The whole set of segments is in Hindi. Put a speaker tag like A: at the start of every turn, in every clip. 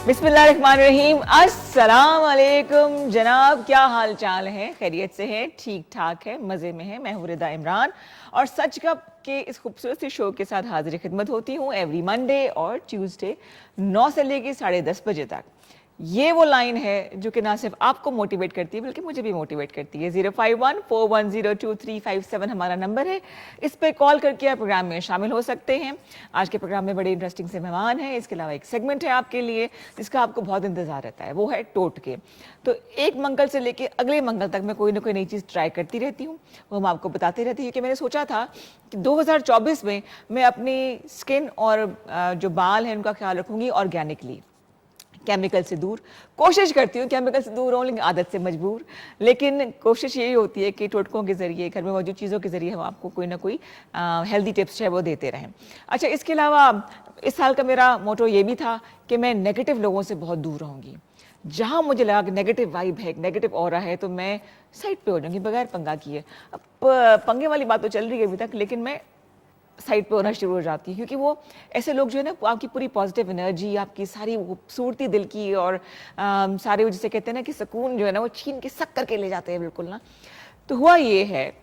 A: बिस्मिल्लाहिर्रहमानिर्रहीम। अस्सलाम वालेकुम जनाब, क्या हाल चाल है? खैरियत से है? ठीक ठाक है, मज़े में है। मैं हूँ रिदा इमरान और सच कप के इस खूबसूरत सी शो के साथ हाजिर खिदमत होती हूँ एवरी मंडे और ट्यूसडे 9 से लेकर 10:30 बजे तक। ये वो लाइन है जो कि ना सिर्फ आपको मोटिवेट करती है बल्कि मुझे भी मोटिवेट करती है। 05141022357 हमारा नंबर है। इस पे कॉल करके आप प्रोग्राम में शामिल हो सकते हैं। आज के प्रोग्राम में बड़े इंटरेस्टिंग से मेहमान हैं। इसके अलावा एक सेगमेंट है आपके लिए जिसका आपको बहुत इंतजार रहता है, वो है टोटके। तो एक मंगल से लेके अगले मंगल तक मैं कोई ना कोई नई चीज़ ट्राई करती रहती हूँ, वो मैं आपको बताती रहती हूँ कि मैंने सोचा था कि 2024 में मैं अपनी स्किन और जो बाल हैं उनका ख्याल रखूंगी ऑर्गेनिकली, केमिकल से दूर। कोशिश करती हूँ केमिकल से दूर रहूँ, लेकिन आदत से मजबूर। लेकिन कोशिश यही होती है कि टोटकों के ज़रिए, घर में मौजूद चीज़ों के ज़रिए हम आपको कोई ना कोई हेल्दी टिप्स है वो देते रहें। अच्छा, इसके अलावा इस साल का मेरा मोटो ये भी था कि मैं नेगेटिव लोगों से बहुत दूर रहूँगी। जहाँ मुझे लगा कि नेगेटिव वाइब है, नेगेटिव ऑरा है, तो मैं साइड पे हो जाऊँगी बगैर पंगा किए। अब पंगे वाली बात तो चल रही है अभी तक, लेकिन मैं साइड पे होना शुरू हो जाती है, क्योंकि वो ऐसे लोग जो है ना आपकी पूरी पॉजिटिव एनर्जी, आपकी सारी खूबसूरती दिल की और सारे वो जिसे कहते हैं ना कि सुकून जो है ना वो छीन के सक करके ले जाते हैं बिल्कुल ना। तो हुआ ये है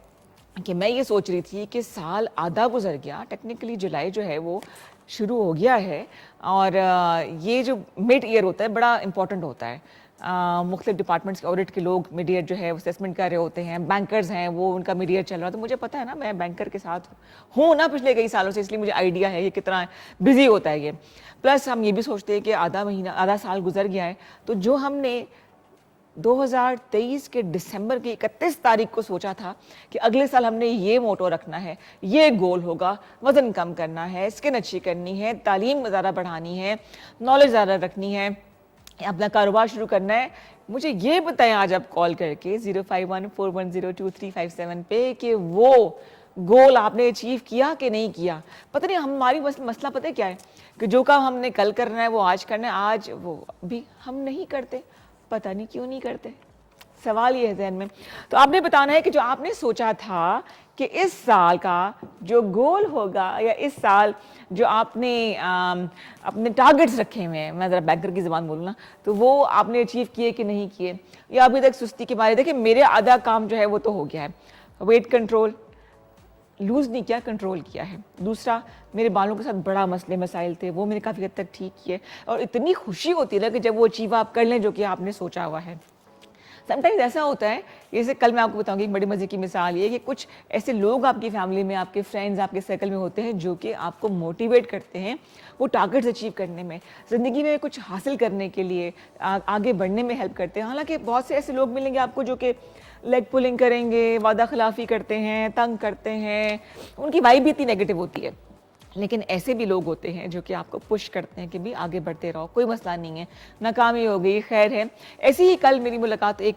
A: कि मैं ये सोच रही थी कि साल आधा गुजर गया, टेक्निकली जुलाई जो है वो शुरू हो गया है और ये जो मिड ईयर होता है बड़ा इंपॉर्टेंट होता है। मुख्तलिफ डिपार्टमेंट्स के ऑडिट के लोग मिड ईयर जो है असेसमेंट कर रहे होते हैं, बैंकर्स हैं वो उनका मिड ईयर चल रहा है। तो मुझे पता है ना, मैं बैंकर के साथ हूँ ना पिछले कई सालों से, इसलिए मुझे आइडिया है ये कितना बिजी होता है ये। प्लस हम ये भी सोचते हैं कि आधा साल गुजर गया है, तो जो हमने 2023 के दिसंबर की 31 तारीख को सोचा था कि अगले साल हमने ये मोटो रखना है, ये गोल होगा, वज़न कम करना है, स्किन अच्छी करनी है, तालीम ज़्यादा बढ़ानी है, नॉलेज ज़्यादा रखनी है, अपना कारोबार शुरू करना है, मुझे ये बताएं आज आप कॉल करके 05141022357 पे कि वो गोल आपने अचीव किया कि नहीं किया। पता नहीं हमारी मसला पता है क्या है कि जो काम हमने कल करना है वो आज करना है, आज वो भी हम नहीं करते। पता नहीं क्यों नहीं करते, सवाल ये है जहन में। तो आपने बताना है कि जो आपने सोचा था कि इस साल का जो गोल होगा या इस साल जो आपने अपने टारगेट्स रखे हुए हैं, मैं ज़रा बैंकर की ज़बान बोलूँ ना, तो वो आपने अचीव किए कि नहीं किए, या अभी तक सुस्ती के मारे। देखिए मेरे आधा काम जो है वो तो हो गया है, वेट कंट्रोल लूज़ नहीं किया, कंट्रोल किया है। दूसरा, मेरे बालों के साथ बड़ा मसले मसाइल थे, वो मैंने काफ़ी हद तक ठीक किए। और इतनी खुशी होती है ना कि जब वो अचीव आप कर लें जो कि आपने सोचा हुआ है। समटाइम्स ऐसा होता है, जैसे कल मैं आपको बताऊंगी एक बड़ी मज़े की मिसाल ये कि कुछ ऐसे लोग आपकी फैमिली में, आपके फ्रेंड्स, आपके सर्कल में होते हैं जो कि आपको मोटिवेट करते हैं वो टारगेट्स अचीव करने में, ज़िंदगी में कुछ हासिल करने के लिए, आगे बढ़ने में हेल्प करते हैं। हालांकि बहुत से ऐसे लोग मिलेंगे आपको जो कि लेग पुलिंग करेंगे, वादा खिलाफी करते हैं, तंग करते हैं, उनकी वाइब भी इतनी नेगेटिव होती है। लेकिन ऐसे भी लोग होते हैं जो कि आपको पुश करते हैं कि भी आगे बढ़ते रहो, कोई मसला नहीं है, नाकामी हो गई खैर है। ऐसी ही कल मेरी मुलाकात एक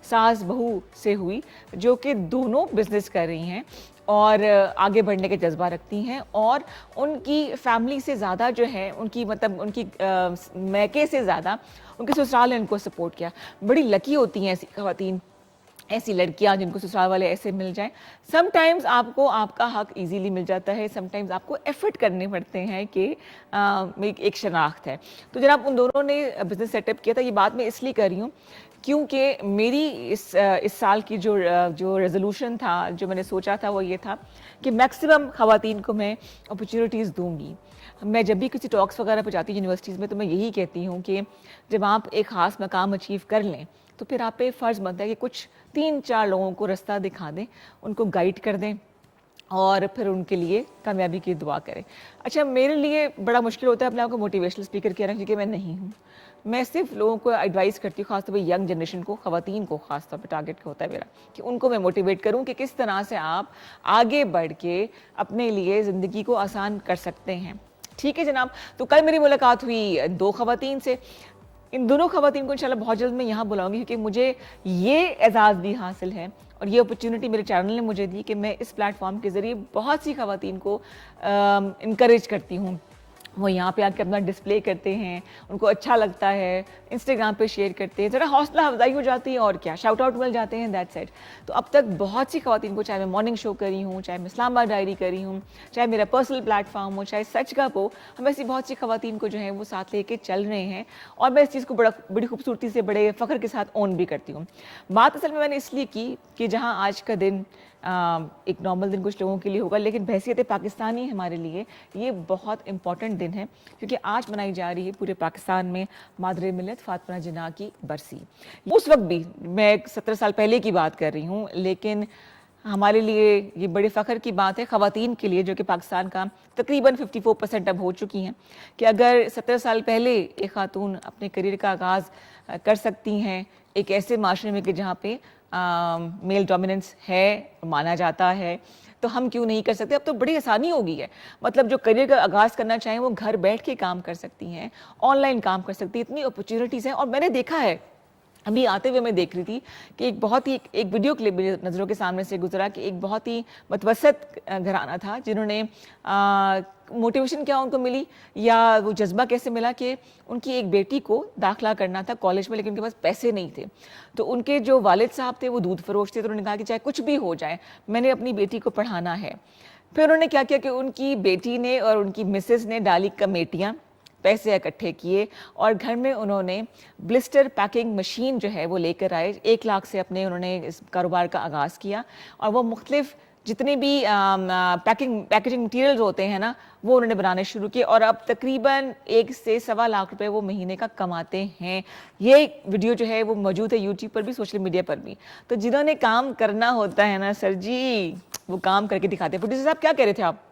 A: सास बहू से हुई जो कि दोनों बिजनेस कर रही हैं और आगे बढ़ने के जज्बा रखती हैं, और उनकी फैमिली से ज़्यादा जो है उनकी मतलब उनकी मैके से ज़्यादा उनके ससुराल ने उनको सपोर्ट किया। बड़ी लकी होती हैं ऐसी खवातीन, ऐसी लड़कियां जिनको ससुराल वाले ऐसे मिल जाएं। समटाइम्स आपको आपका हक इजीली मिल जाता है, समटाइम्स आपको एफर्ट करने पड़ते हैं कि एक शनाख्त है। तो जनाब उन दोनों ने बिजनेस सेटअप किया था। ये बात मैं इसलिए कर रही हूँ क्योंकि मेरी इस साल की जो रेजोल्यूशन था, जो मैंने सोचा था, वो ये था कि मैक्सिमम खवातीन को मैं अपॉर्चुनिटीज़ दूंगी। मैं जब भी किसी टॉक्स वगैरह पर जाती हूँ यूनिवर्सिटीज़ में, तो मैं यही कहती हूँ कि जब आप एक ख़ास मकाम अचीव कर लें तो फिर आप पे फ़र्ज़ बनता है कि कुछ 3-4 लोगों को रास्ता दिखा दें, उनको गाइड कर दें और फिर उनके लिए कामयाबी की दुआ करें। अच्छा, मेरे लिए बड़ा मुश्किल होता है अपने आप को मोटिवेशनल स्पीकर कहना, क्योंकि मैं नहीं हूँ। मैं सिर्फ लोगों को एडवाइस करती हूँ, खासतौर पर यंग जनरेशन को, ख़वातीन को खासतौर पर टारगेट होता है मेरा कि उनको मैं मोटिवेट करूँ कि किस तरह से आप आगे बढ़ के अपने लिए ज़िंदगी को आसान कर सकते हैं। ठीक है जनाब। तो कल मेरी मुलाकात हुई 2 खवातीन से। इन दोनों खवातीन को इंशाल्लाह बहुत जल्द मैं यहाँ बुलाऊंगी, क्योंकि मुझे ये एजाज़ भी हासिल है और ये अपॉर्चुनिटी मेरे चैनल ने मुझे दी कि मैं इस प्लेटफॉर्म के ज़रिए बहुत सी खवातीन को इनकरेज करती हूँ वो यहाँ पे आके अपना डिस्प्ले करते हैं, उनको अच्छा लगता है, इंस्टाग्राम पे शेयर करते हैं, ज़रा हौसला अफजाई हो जाती है और क्या, शाउट आउट मिल जाते हैं, दैट्स इट। तो अब तक बहुत सी ख़वातीन को, चाहे मैं मॉर्निंग शो करी हूँ, चाहे मैं इस्लामाबाद डायरी करी हूँ, चाहे मेरा पर्सनल प्लेटफॉर्म हो, चाहे सच का हो, हम ऐसी बहुत सी ख़वातीन को जो है वो साथ लेके चल रहे हैं और मैं इस चीज़ को बड़ी खूबसूरती से, बड़े फ़ख्र के साथ ऑन भी करती हूँ। बात असल में मैंने इसलिए की कि जहाँ आज का दिन एक नॉर्मल दिन कुछ लोगों के लिए होगा, लेकिन बहैसियत पाकिस्तानी हमारे लिए ये बहुत इंपॉर्टेंट दिन है, क्योंकि आज मनाई जा रही है पूरे पाकिस्तान में मादरे मिल्लत फातिमा जिन्ना की बरसी। उस वक्त भी मैं 17 साल पहले की बात कर रही हूँ, लेकिन हमारे लिए ये बड़े फ़ख्र की बात है, ख़वातीन के लिए, जो कि पाकिस्तान का तकरीबन 54% अब हो चुकी हैं, कि अगर 17 साल पहले एक ख़ातून अपने करियर का आगाज़ कर सकती हैं एक ऐसे माशरे में कि जहाँ पे मेल डोमिनेंस है, माना जाता है, तो हम क्यों नहीं कर सकते। अब तो बड़ी आसानी हो गई है, मतलब जो करियर का आगाज़ करना चाहें वो घर बैठ के काम कर सकती हैं, ऑनलाइन काम कर सकती हैं, इतनी अपॉर्चुनिटीज़ हैं। और मैंने देखा है, अभी आते हुए मैं देख रही थी कि एक बहुत ही एक वीडियो क्लिप मेरी नज़रों के सामने से गुजरा कि एक बहुत ही मतवसत घराना था, जिन्होंने मोटिवेशन क्या उनको मिली या वो जज्बा कैसे मिला कि उनकी एक बेटी को दाखिला करना था कॉलेज में, लेकिन उनके पास पैसे नहीं थे। तो उनके जो वालिद साहब थे वो दूध फरोश थे, तो उन्होंने कहा कि चाहे कुछ भी हो जाए, मैंने अपनी बेटी को पढ़ाना है। फिर उन्होंने क्या किया कि उनकी बेटी ने और उनकी मिसेस ने डाली कमेटियाँ, पैसे इकट्ठे किए और घर में उन्होंने ब्लिस्टर पैकिंग मशीन जो है वो लेकर आए। 1 लाख से अपने उन्होंने इस कारोबार का आगाज़ किया और वो मुख्तलिफ जितने भी पैकेजिंग मटीरियल्स होते हैं ना, वो उन्होंने बनाने शुरू किए और अब तकरीबन 1 से सवा लाख रुपए वो महीने का कमाते हैं। ये वीडियो जो है वो मौजूद है यूट्यूब पर भी, सोशल मीडिया पर भी। तो जिन्होंने काम करना होता है ना सर जी, वो काम करके दिखाते हैं। प्रोड्यूसर साहब क्या कह रहे थे आप?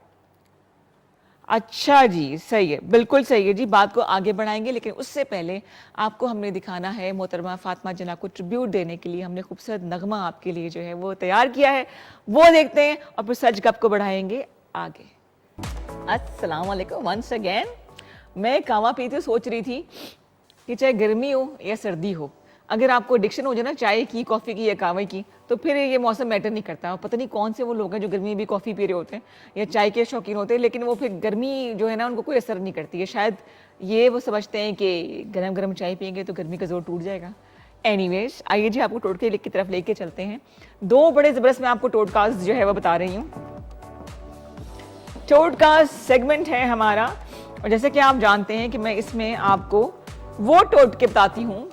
A: अच्छा जी, सही है, बिल्कुल सही है जी, बात को आगे बढ़ाएंगे, लेकिन उससे पहले आपको हमने दिखाना है मोहतरमा फातिमा जिन्ना को ट्रिब्यूट देने के लिए हमने खूबसूरत नगमा आपके लिए जो है वो तैयार किया है, वो देखते हैं और फिर सच गप को बढ़ाएंगे आगे। अस्सलाम वालेकुम वंस अगेन। मैं कावा पीते सोच रही थी कि चाहे गर्मी हो या सर्दी हो, अगर आपको एडिक्शन हो जाए ना चाय की, कॉफ़ी की या कावे की, तो फिर ये मौसम मैटर नहीं करता। पता नहीं कौन से वो लोग हैं जो गर्मी में भी कॉफ़ी पी रहे होते हैं या चाय के शौकीन होते हैं, लेकिन वो फिर गर्मी जो है ना उनको कोई असर नहीं करती है। शायद ये वो समझते हैं कि गरम गरम चाय पियेंगे तो गर्मी का जोर टूट जाएगा। एनीवेज, आइए जी आपको टोटके की तरफ लेके चलते हैं। 2 बड़े ज़बरदस्त मैं आपको टोटकास्ट जो है वो बता रही हूँ। टोटकास्ट सेगमेंट है हमारा, और जैसे कि आप जानते हैं कि मैं इसमें आपको वो टोटके बताती हूँ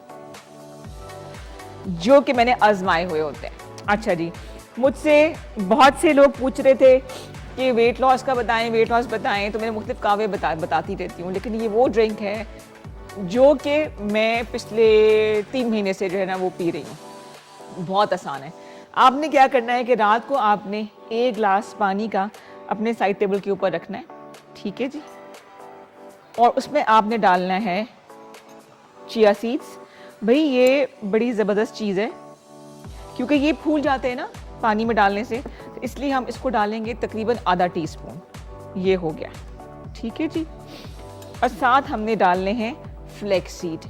A: जो कि मैंने आजमाए हुए होते हैं। अच्छा जी, मुझसे बहुत से लोग पूछ रहे थे कि वेट लॉस का बताएं, वेट लॉस बताएं, तो मैंने मुख्तलिफ कावे बताती रहती हूँ, लेकिन ये वो ड्रिंक है जो कि मैं पिछले 3 महीने से जो है ना वो पी रही हूँ। बहुत आसान है। आपने क्या करना है कि रात को आपने 1 गिलास पानी का अपने साइड टेबल के ऊपर रखना है, ठीक है जी, और उसमें आपने डालना है चिया सीड्स। भाई ये बड़ी ज़बरदस्त चीज़ है क्योंकि ये फूल जाते हैं ना पानी में डालने से, तो इसलिए हम इसको डालेंगे तकरीबन आधा टीस्पून। ये हो गया, ठीक है जी। और साथ हमने डालने हैं फ्लेक्स सीड।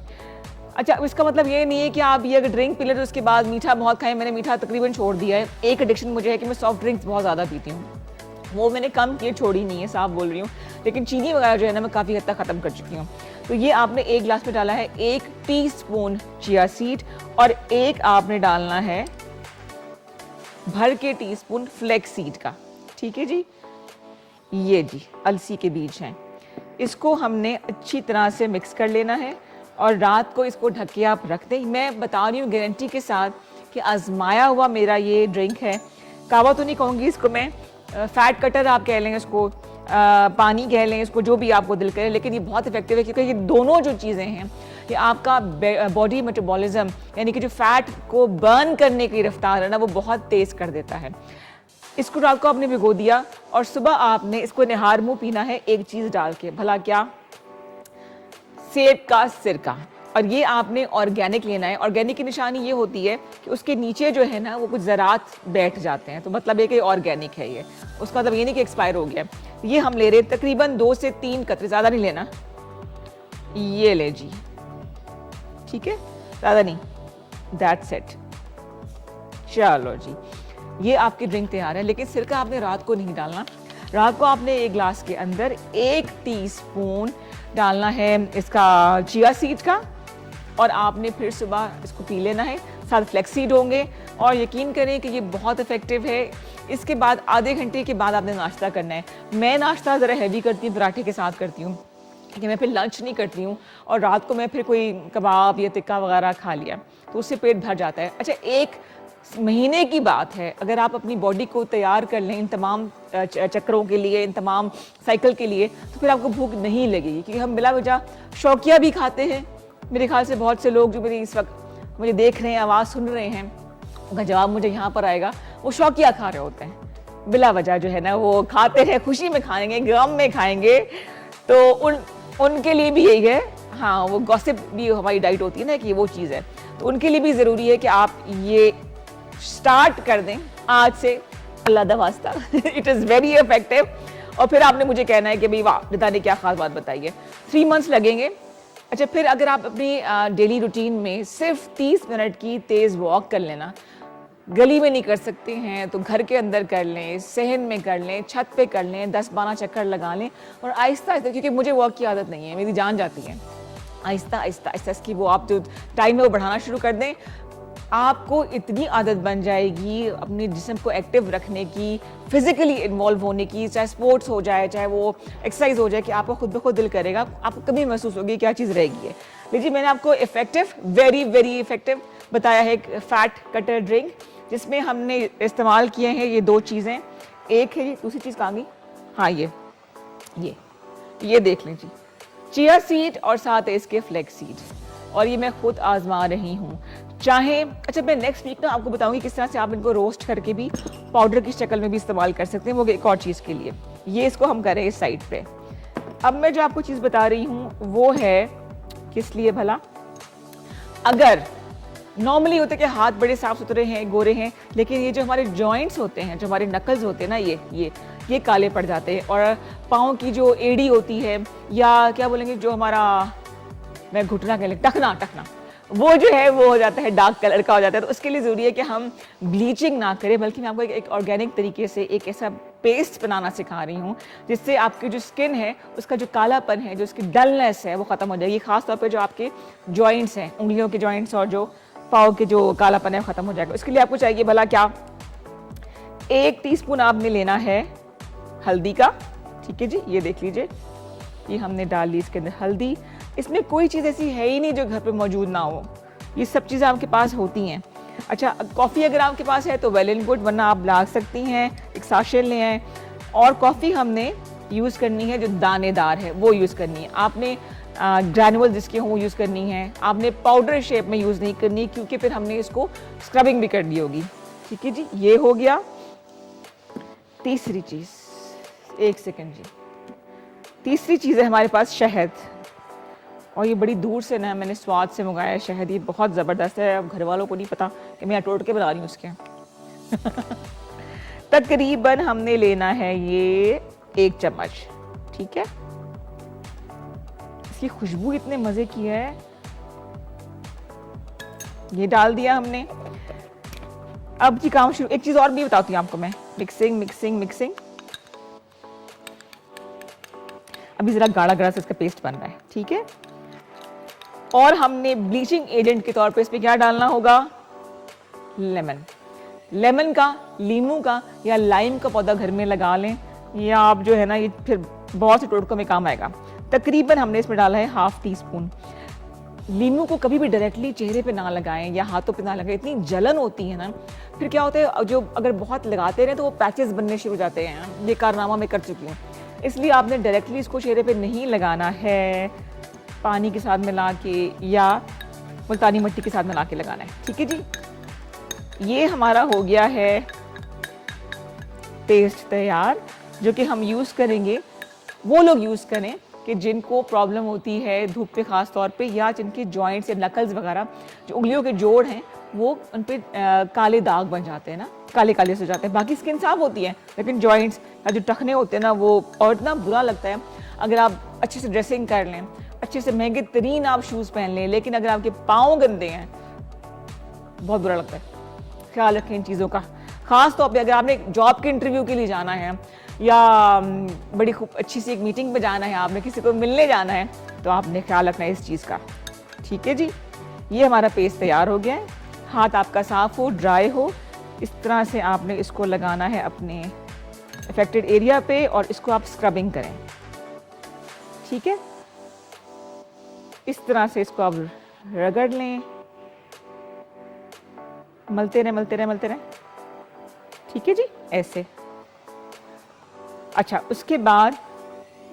A: अच्छा, इसका मतलब ये नहीं है कि आप ये अगर ड्रिंक पी लें तो उसके बाद मीठा बहुत खाएं। मैंने मीठा तकरीबन छोड़ दिया है। एक एडिक्शन मुझे है कि मैं सॉफ्ट ड्रिंक्स बहुत ज़्यादा पीती हूँ, वो मैंने कम किए, छोड़ी नहीं है, साफ बोल रही हूँ, लेकिन चीनी वगैरह जो है ना मैं काफ़ी हद तक ख़त्म कर चुकी हूँ। तो ये आपने 1 गिलास में डाला है 1 टीस्पून चिया सीड और 1 आपने डालना है भर के टीस्पून फ्लेक्स सीड का, ठीक है जी। ये जी अलसी के बीज हैं, इसको हमने अच्छी तरह से मिक्स कर लेना है और रात को इसको ढक के आप रख दें। मैं बता रही हूँ गारंटी के साथ कि आजमाया हुआ मेरा ये ड्रिंक है। कावा तो नहीं कहूँगी इसको मैं, फैट कटर आप कह लें इसको, पानी कह लें इसको, जो भी आपको दिल करे, लेकिन ये बहुत इफेक्टिव है क्योंकि ये दोनों जो चीज़ें हैं ये आपका बॉडी मेटाबॉलिज्म यानी कि जो फैट को बर्न करने की रफ्तार है ना वो बहुत तेज़ कर देता है। इसको रात को आपने भिगो दिया और सुबह आपने इसको निहार मुँह पीना है एक चीज़ डाल के, भला क्या, सेब का सिरका। और ये आपने ऑर्गेनिक लेना है। ऑर्गेनिक की निशानी ये होती है कि उसके नीचे जो है ना वो कुछ ज़रात बैठ जाते हैं, तो मतलब ये कि ऑर्गेनिक है ये, उसका मतलब ये नहीं कि एक्सपायर हो गया। ये हम ले रहे तकरीबन 2 से 3 कतरे, ज़्यादा नहीं लेना। ये ले जी, ठीक है, ज़्यादा नहीं, दैट्स इट। चलो जी, ये आपकी ड्रिंक तैयार है, लेकिन सिरका आपने रात को नहीं डालना। रात को आपने एक ग्लास के अंदर 1 टीस्पून डालना है इसका चिया सीड का, और आपने फिर सुबह इसको पी लेना है। साथ फ्लेक्सीड होंगे, और यकीन करें कि ये बहुत इफेक्टिव है। इसके बाद आधे घंटे के बाद आपने नाश्ता करना है। मैं नाश्ता ज़रा हैवी करती हूँ, पराठे के साथ करती हूँ, कि मैं फिर लंच नहीं करती हूँ, और रात को मैं फिर कोई कबाब या टिक्का वगैरह खा लिया तो उससे पेट भर जाता है। अच्छा, 1 महीने की बात है, अगर आप अपनी बॉडी को तैयार कर लें इन तमाम चक्रों के लिए, इन तमाम साइकिल के लिए, तो फिर आपको भूख नहीं लगेगी। क्योंकि हम बिला वजह शौकिया भी खाते हैं। मेरे ख्याल से बहुत से लोग जो मेरी इस वक्त मुझे देख रहे हैं, आवाज़ सुन रहे हैं, उनका जवाब मुझे यहाँ पर आएगा, वो शौकिया खा रहे होते हैं। बिला वजह जो है ना वो खाते हैं, खुशी में खाएंगे, गम में खाएंगे, तो उनके लिए भी यही है। हाँ, वो गॉसिप भी हमारी डाइट होती है ना कि वो चीज़ है, तो उनके लिए भी ज़रूरी है कि आप ये स्टार्ट कर दें आज से, अल्लाह दा वास्ता। It is very effective. और फिर आपने मुझे कहना है कि भाई वाह रिता ने क्या खास बात बताई है। 3 मंथ्स लगेंगे। अच्छा, फिर अगर आप अपनी डेली रूटीन में सिर्फ 30 मिनट की तेज़ वॉक कर लेना, गली में नहीं कर सकते हैं तो घर के अंदर कर लें, सहन में कर लें, छत पे कर लें, 10-12 चक्कर लगा लें, और आहिस्ता आहिस्ता, क्योंकि मुझे वॉक की आदत नहीं है, मेरी जान जाती है, आहिस्ता आहिस्ता आहिस्ता इसकी वो आप जो टाइम है वो बढ़ाना शुरू कर दें। आपको इतनी आदत बन जाएगी अपने जिस्म को एक्टिव रखने की, फिजिकली इन्वॉल्व होने की, चाहे स्पोर्ट्स हो जाए, चाहे वो एक्सरसाइज हो जाए, कि आपको खुद ब खुद दिल करेगा, आपको कभी महसूस होगी क्या चीज़ रहेगी है। लीजिए, मैंने आपको इफेक्टिव, वेरी वेरी इफेक्टिव बताया है एक फैट कटर ड्रिंक, जिसमें हमने इस्तेमाल किए हैं ये 2 चीज़ें। एक है, दूसरी चीज़ कहाँ गई? हाँ, ये देख लीजिए, चिया सीड और साथ है इसके फ्लैक्स सीड, और ये मैं खुद आजमा रही हूँ। चाहे, अच्छा, मैं नेक्स्ट वीक ना आपको बताऊंगी किस तरह से आप इनको रोस्ट करके भी पाउडर की शक्ल में भी इस्तेमाल कर सकते हैं, वो एक और चीज़ के लिए। ये इसको हम करें इस साइड पे। अब मैं जो आपको चीज़ बता रही हूँ वो है किस लिए भला। अगर नॉर्मली होते कि हाथ बड़े साफ सुथरे हैं, गोरे हैं, लेकिन ये जो हमारे जॉइंट्स होते हैं, जो हमारे नकल्स होते हैं ना, ये काले पड़ जाते हैं, और पाँव की जो एड़ी होती है, या क्या बोलेंगे, जो हमारा, मैं घुटना कह लें, टखना, वो जो है वो हो जाता है डार्क कलर का हो जाता है। तो उसके लिए ज़रूरी है कि हम ब्लीचिंग ना करें, बल्कि मैं आपको एक ऑर्गेनिक तरीके से एक ऐसा पेस्ट बनाना सिखा रही हूँ जिससे आपकी जो स्किन है उसका जो कालापन है, जो उसकी डलनेस है, वो ख़त्म हो जाएगी। खास तौर पे जो आपके जॉइंट्स हैं, उंगलियों के जॉइंट्स और जो पाँव के जो कालापन है, ख़त्म हो जाएगा। उसके लिए आपको चाहिए भला क्या, 1 टीस्पून आपने लेना है हल्दी का। ठीक है जी, ये देख लीजिए, ये हमने डाल ली इसके अंदर हल्दी। इसमें कोई चीज़ ऐसी है ही नहीं जो घर पे मौजूद ना हो, ये सब चीज़ें आपके पास होती हैं। अच्छा, कॉफ़ी अगर आपके पास है तो वेल एंड गुड, वरना आप ला सकती हैं, एक साशे ले आएँ। और कॉफ़ी हमने यूज़ करनी है जो दानेदार है, वो यूज़ करनी है। आपने ग्रैनुअल जिसके हों यूज़ करनी है, आपने पाउडर शेप में यूज़ नहीं करनी, क्योंकि फिर हमने इसको स्क्रबिंग भी करनी होगी। ठीक है जी, ये हो गया। तीसरी चीज़, 1 सेकेंड जी, तीसरी चीज़ है हमारे पास शहद, और ये बड़ी दूर से ना मैंने स्वाद से मंगाया है शहद, ये बहुत ज़बरदस्त है। अब घर वालों को नहीं पता कि मैं टोट के बना रही हूँ उसके। तकरीबन हमने लेना है ये 1 चम्मच। ठीक है, इसकी खुशबू इतने मज़े की है। ये डाल दिया हमने। अब जी काम शुरू। एक चीज़ और भी बताती हूँ आपको मैं, मिक्सिंग। अभी ज़रा गाढ़ा गाढ़ा से इसका पेस्ट बन रहा है। ठीक है, और हमने ब्लीचिंग एजेंट के तौर पे इस पे क्या डालना होगा, लेमन का, लीमू का या लाइम का पौधा घर में लगा लें, या आप जो है ना, ये फिर बहुत से टोटकों में काम आएगा। तकरीबन हमने इसमें डाला है 1/2 टीस्पून। लीमू को कभी भी डायरेक्टली चेहरे पे ना लगाएं या हाथों पे ना लगाएं, इतनी जलन होती है ना, फिर क्या होता है, जो अगर बहुत लगाते रहे तो वो पैचेस बनने शुरू हो जाते हैं। ये कारनामा मैं कर चुकी हूँ। इसलिए आपने डायरेक्टली इसको चेहरे पे नहीं लगाना है, पानी के साथ मिला के या मुल्तानी मिट्टी के साथ मिला के लगाना है। ठीक है जी, ये हमारा हो गया है पेस्ट तैयार, जो कि हम यूज़ करेंगे। वो लोग यूज़ करें कि जिनको प्रॉब्लम होती है धूप पे ख़ास तौर पे, या जिनके जॉइंट्स या नकल्स वगैरह, जो उंगलियों के जोड़ हैं, वो उन पे काले दाग बन जाते हैं ना, काले काले से जाते हैं। बाकी स्किन साफ होती है, लेकिन जॉइंट्स या जो टखने होते हैं ना, वो और इतना बुरा लगता है। अगर आप अच्छे से ड्रेसिंग कर लें, अच्छे से महंगे तरीन आप शूज़ पहन लें, लेकिन अगर आपके पाँव गंदे हैं, बहुत बुरा लगता है। ख्याल रखें इन चीज़ों का। ख़ास तौर पे अगर आपने जॉब के इंटरव्यू के लिए जाना है, या बड़ी खूब अच्छी सी एक मीटिंग पे जाना है, आपने किसी को मिलने जाना है, तो आपने ख्याल रखना है इस चीज़ का। ठीक है जी, ये हमारा पेस्ट तैयार हो गया है। हाथ आपका साफ हो, ड्राई हो, इस तरह से आपने इसको लगाना है अपने अफेक्टेड एरिया पे और इसको आप स्क्रबिंग करें। ठीक है, इस तरह से इसको आप रगड़ लें, मलते रहे मलते रहे मलते रहे। ठीक है जी, ऐसे। अच्छा, उसके बाद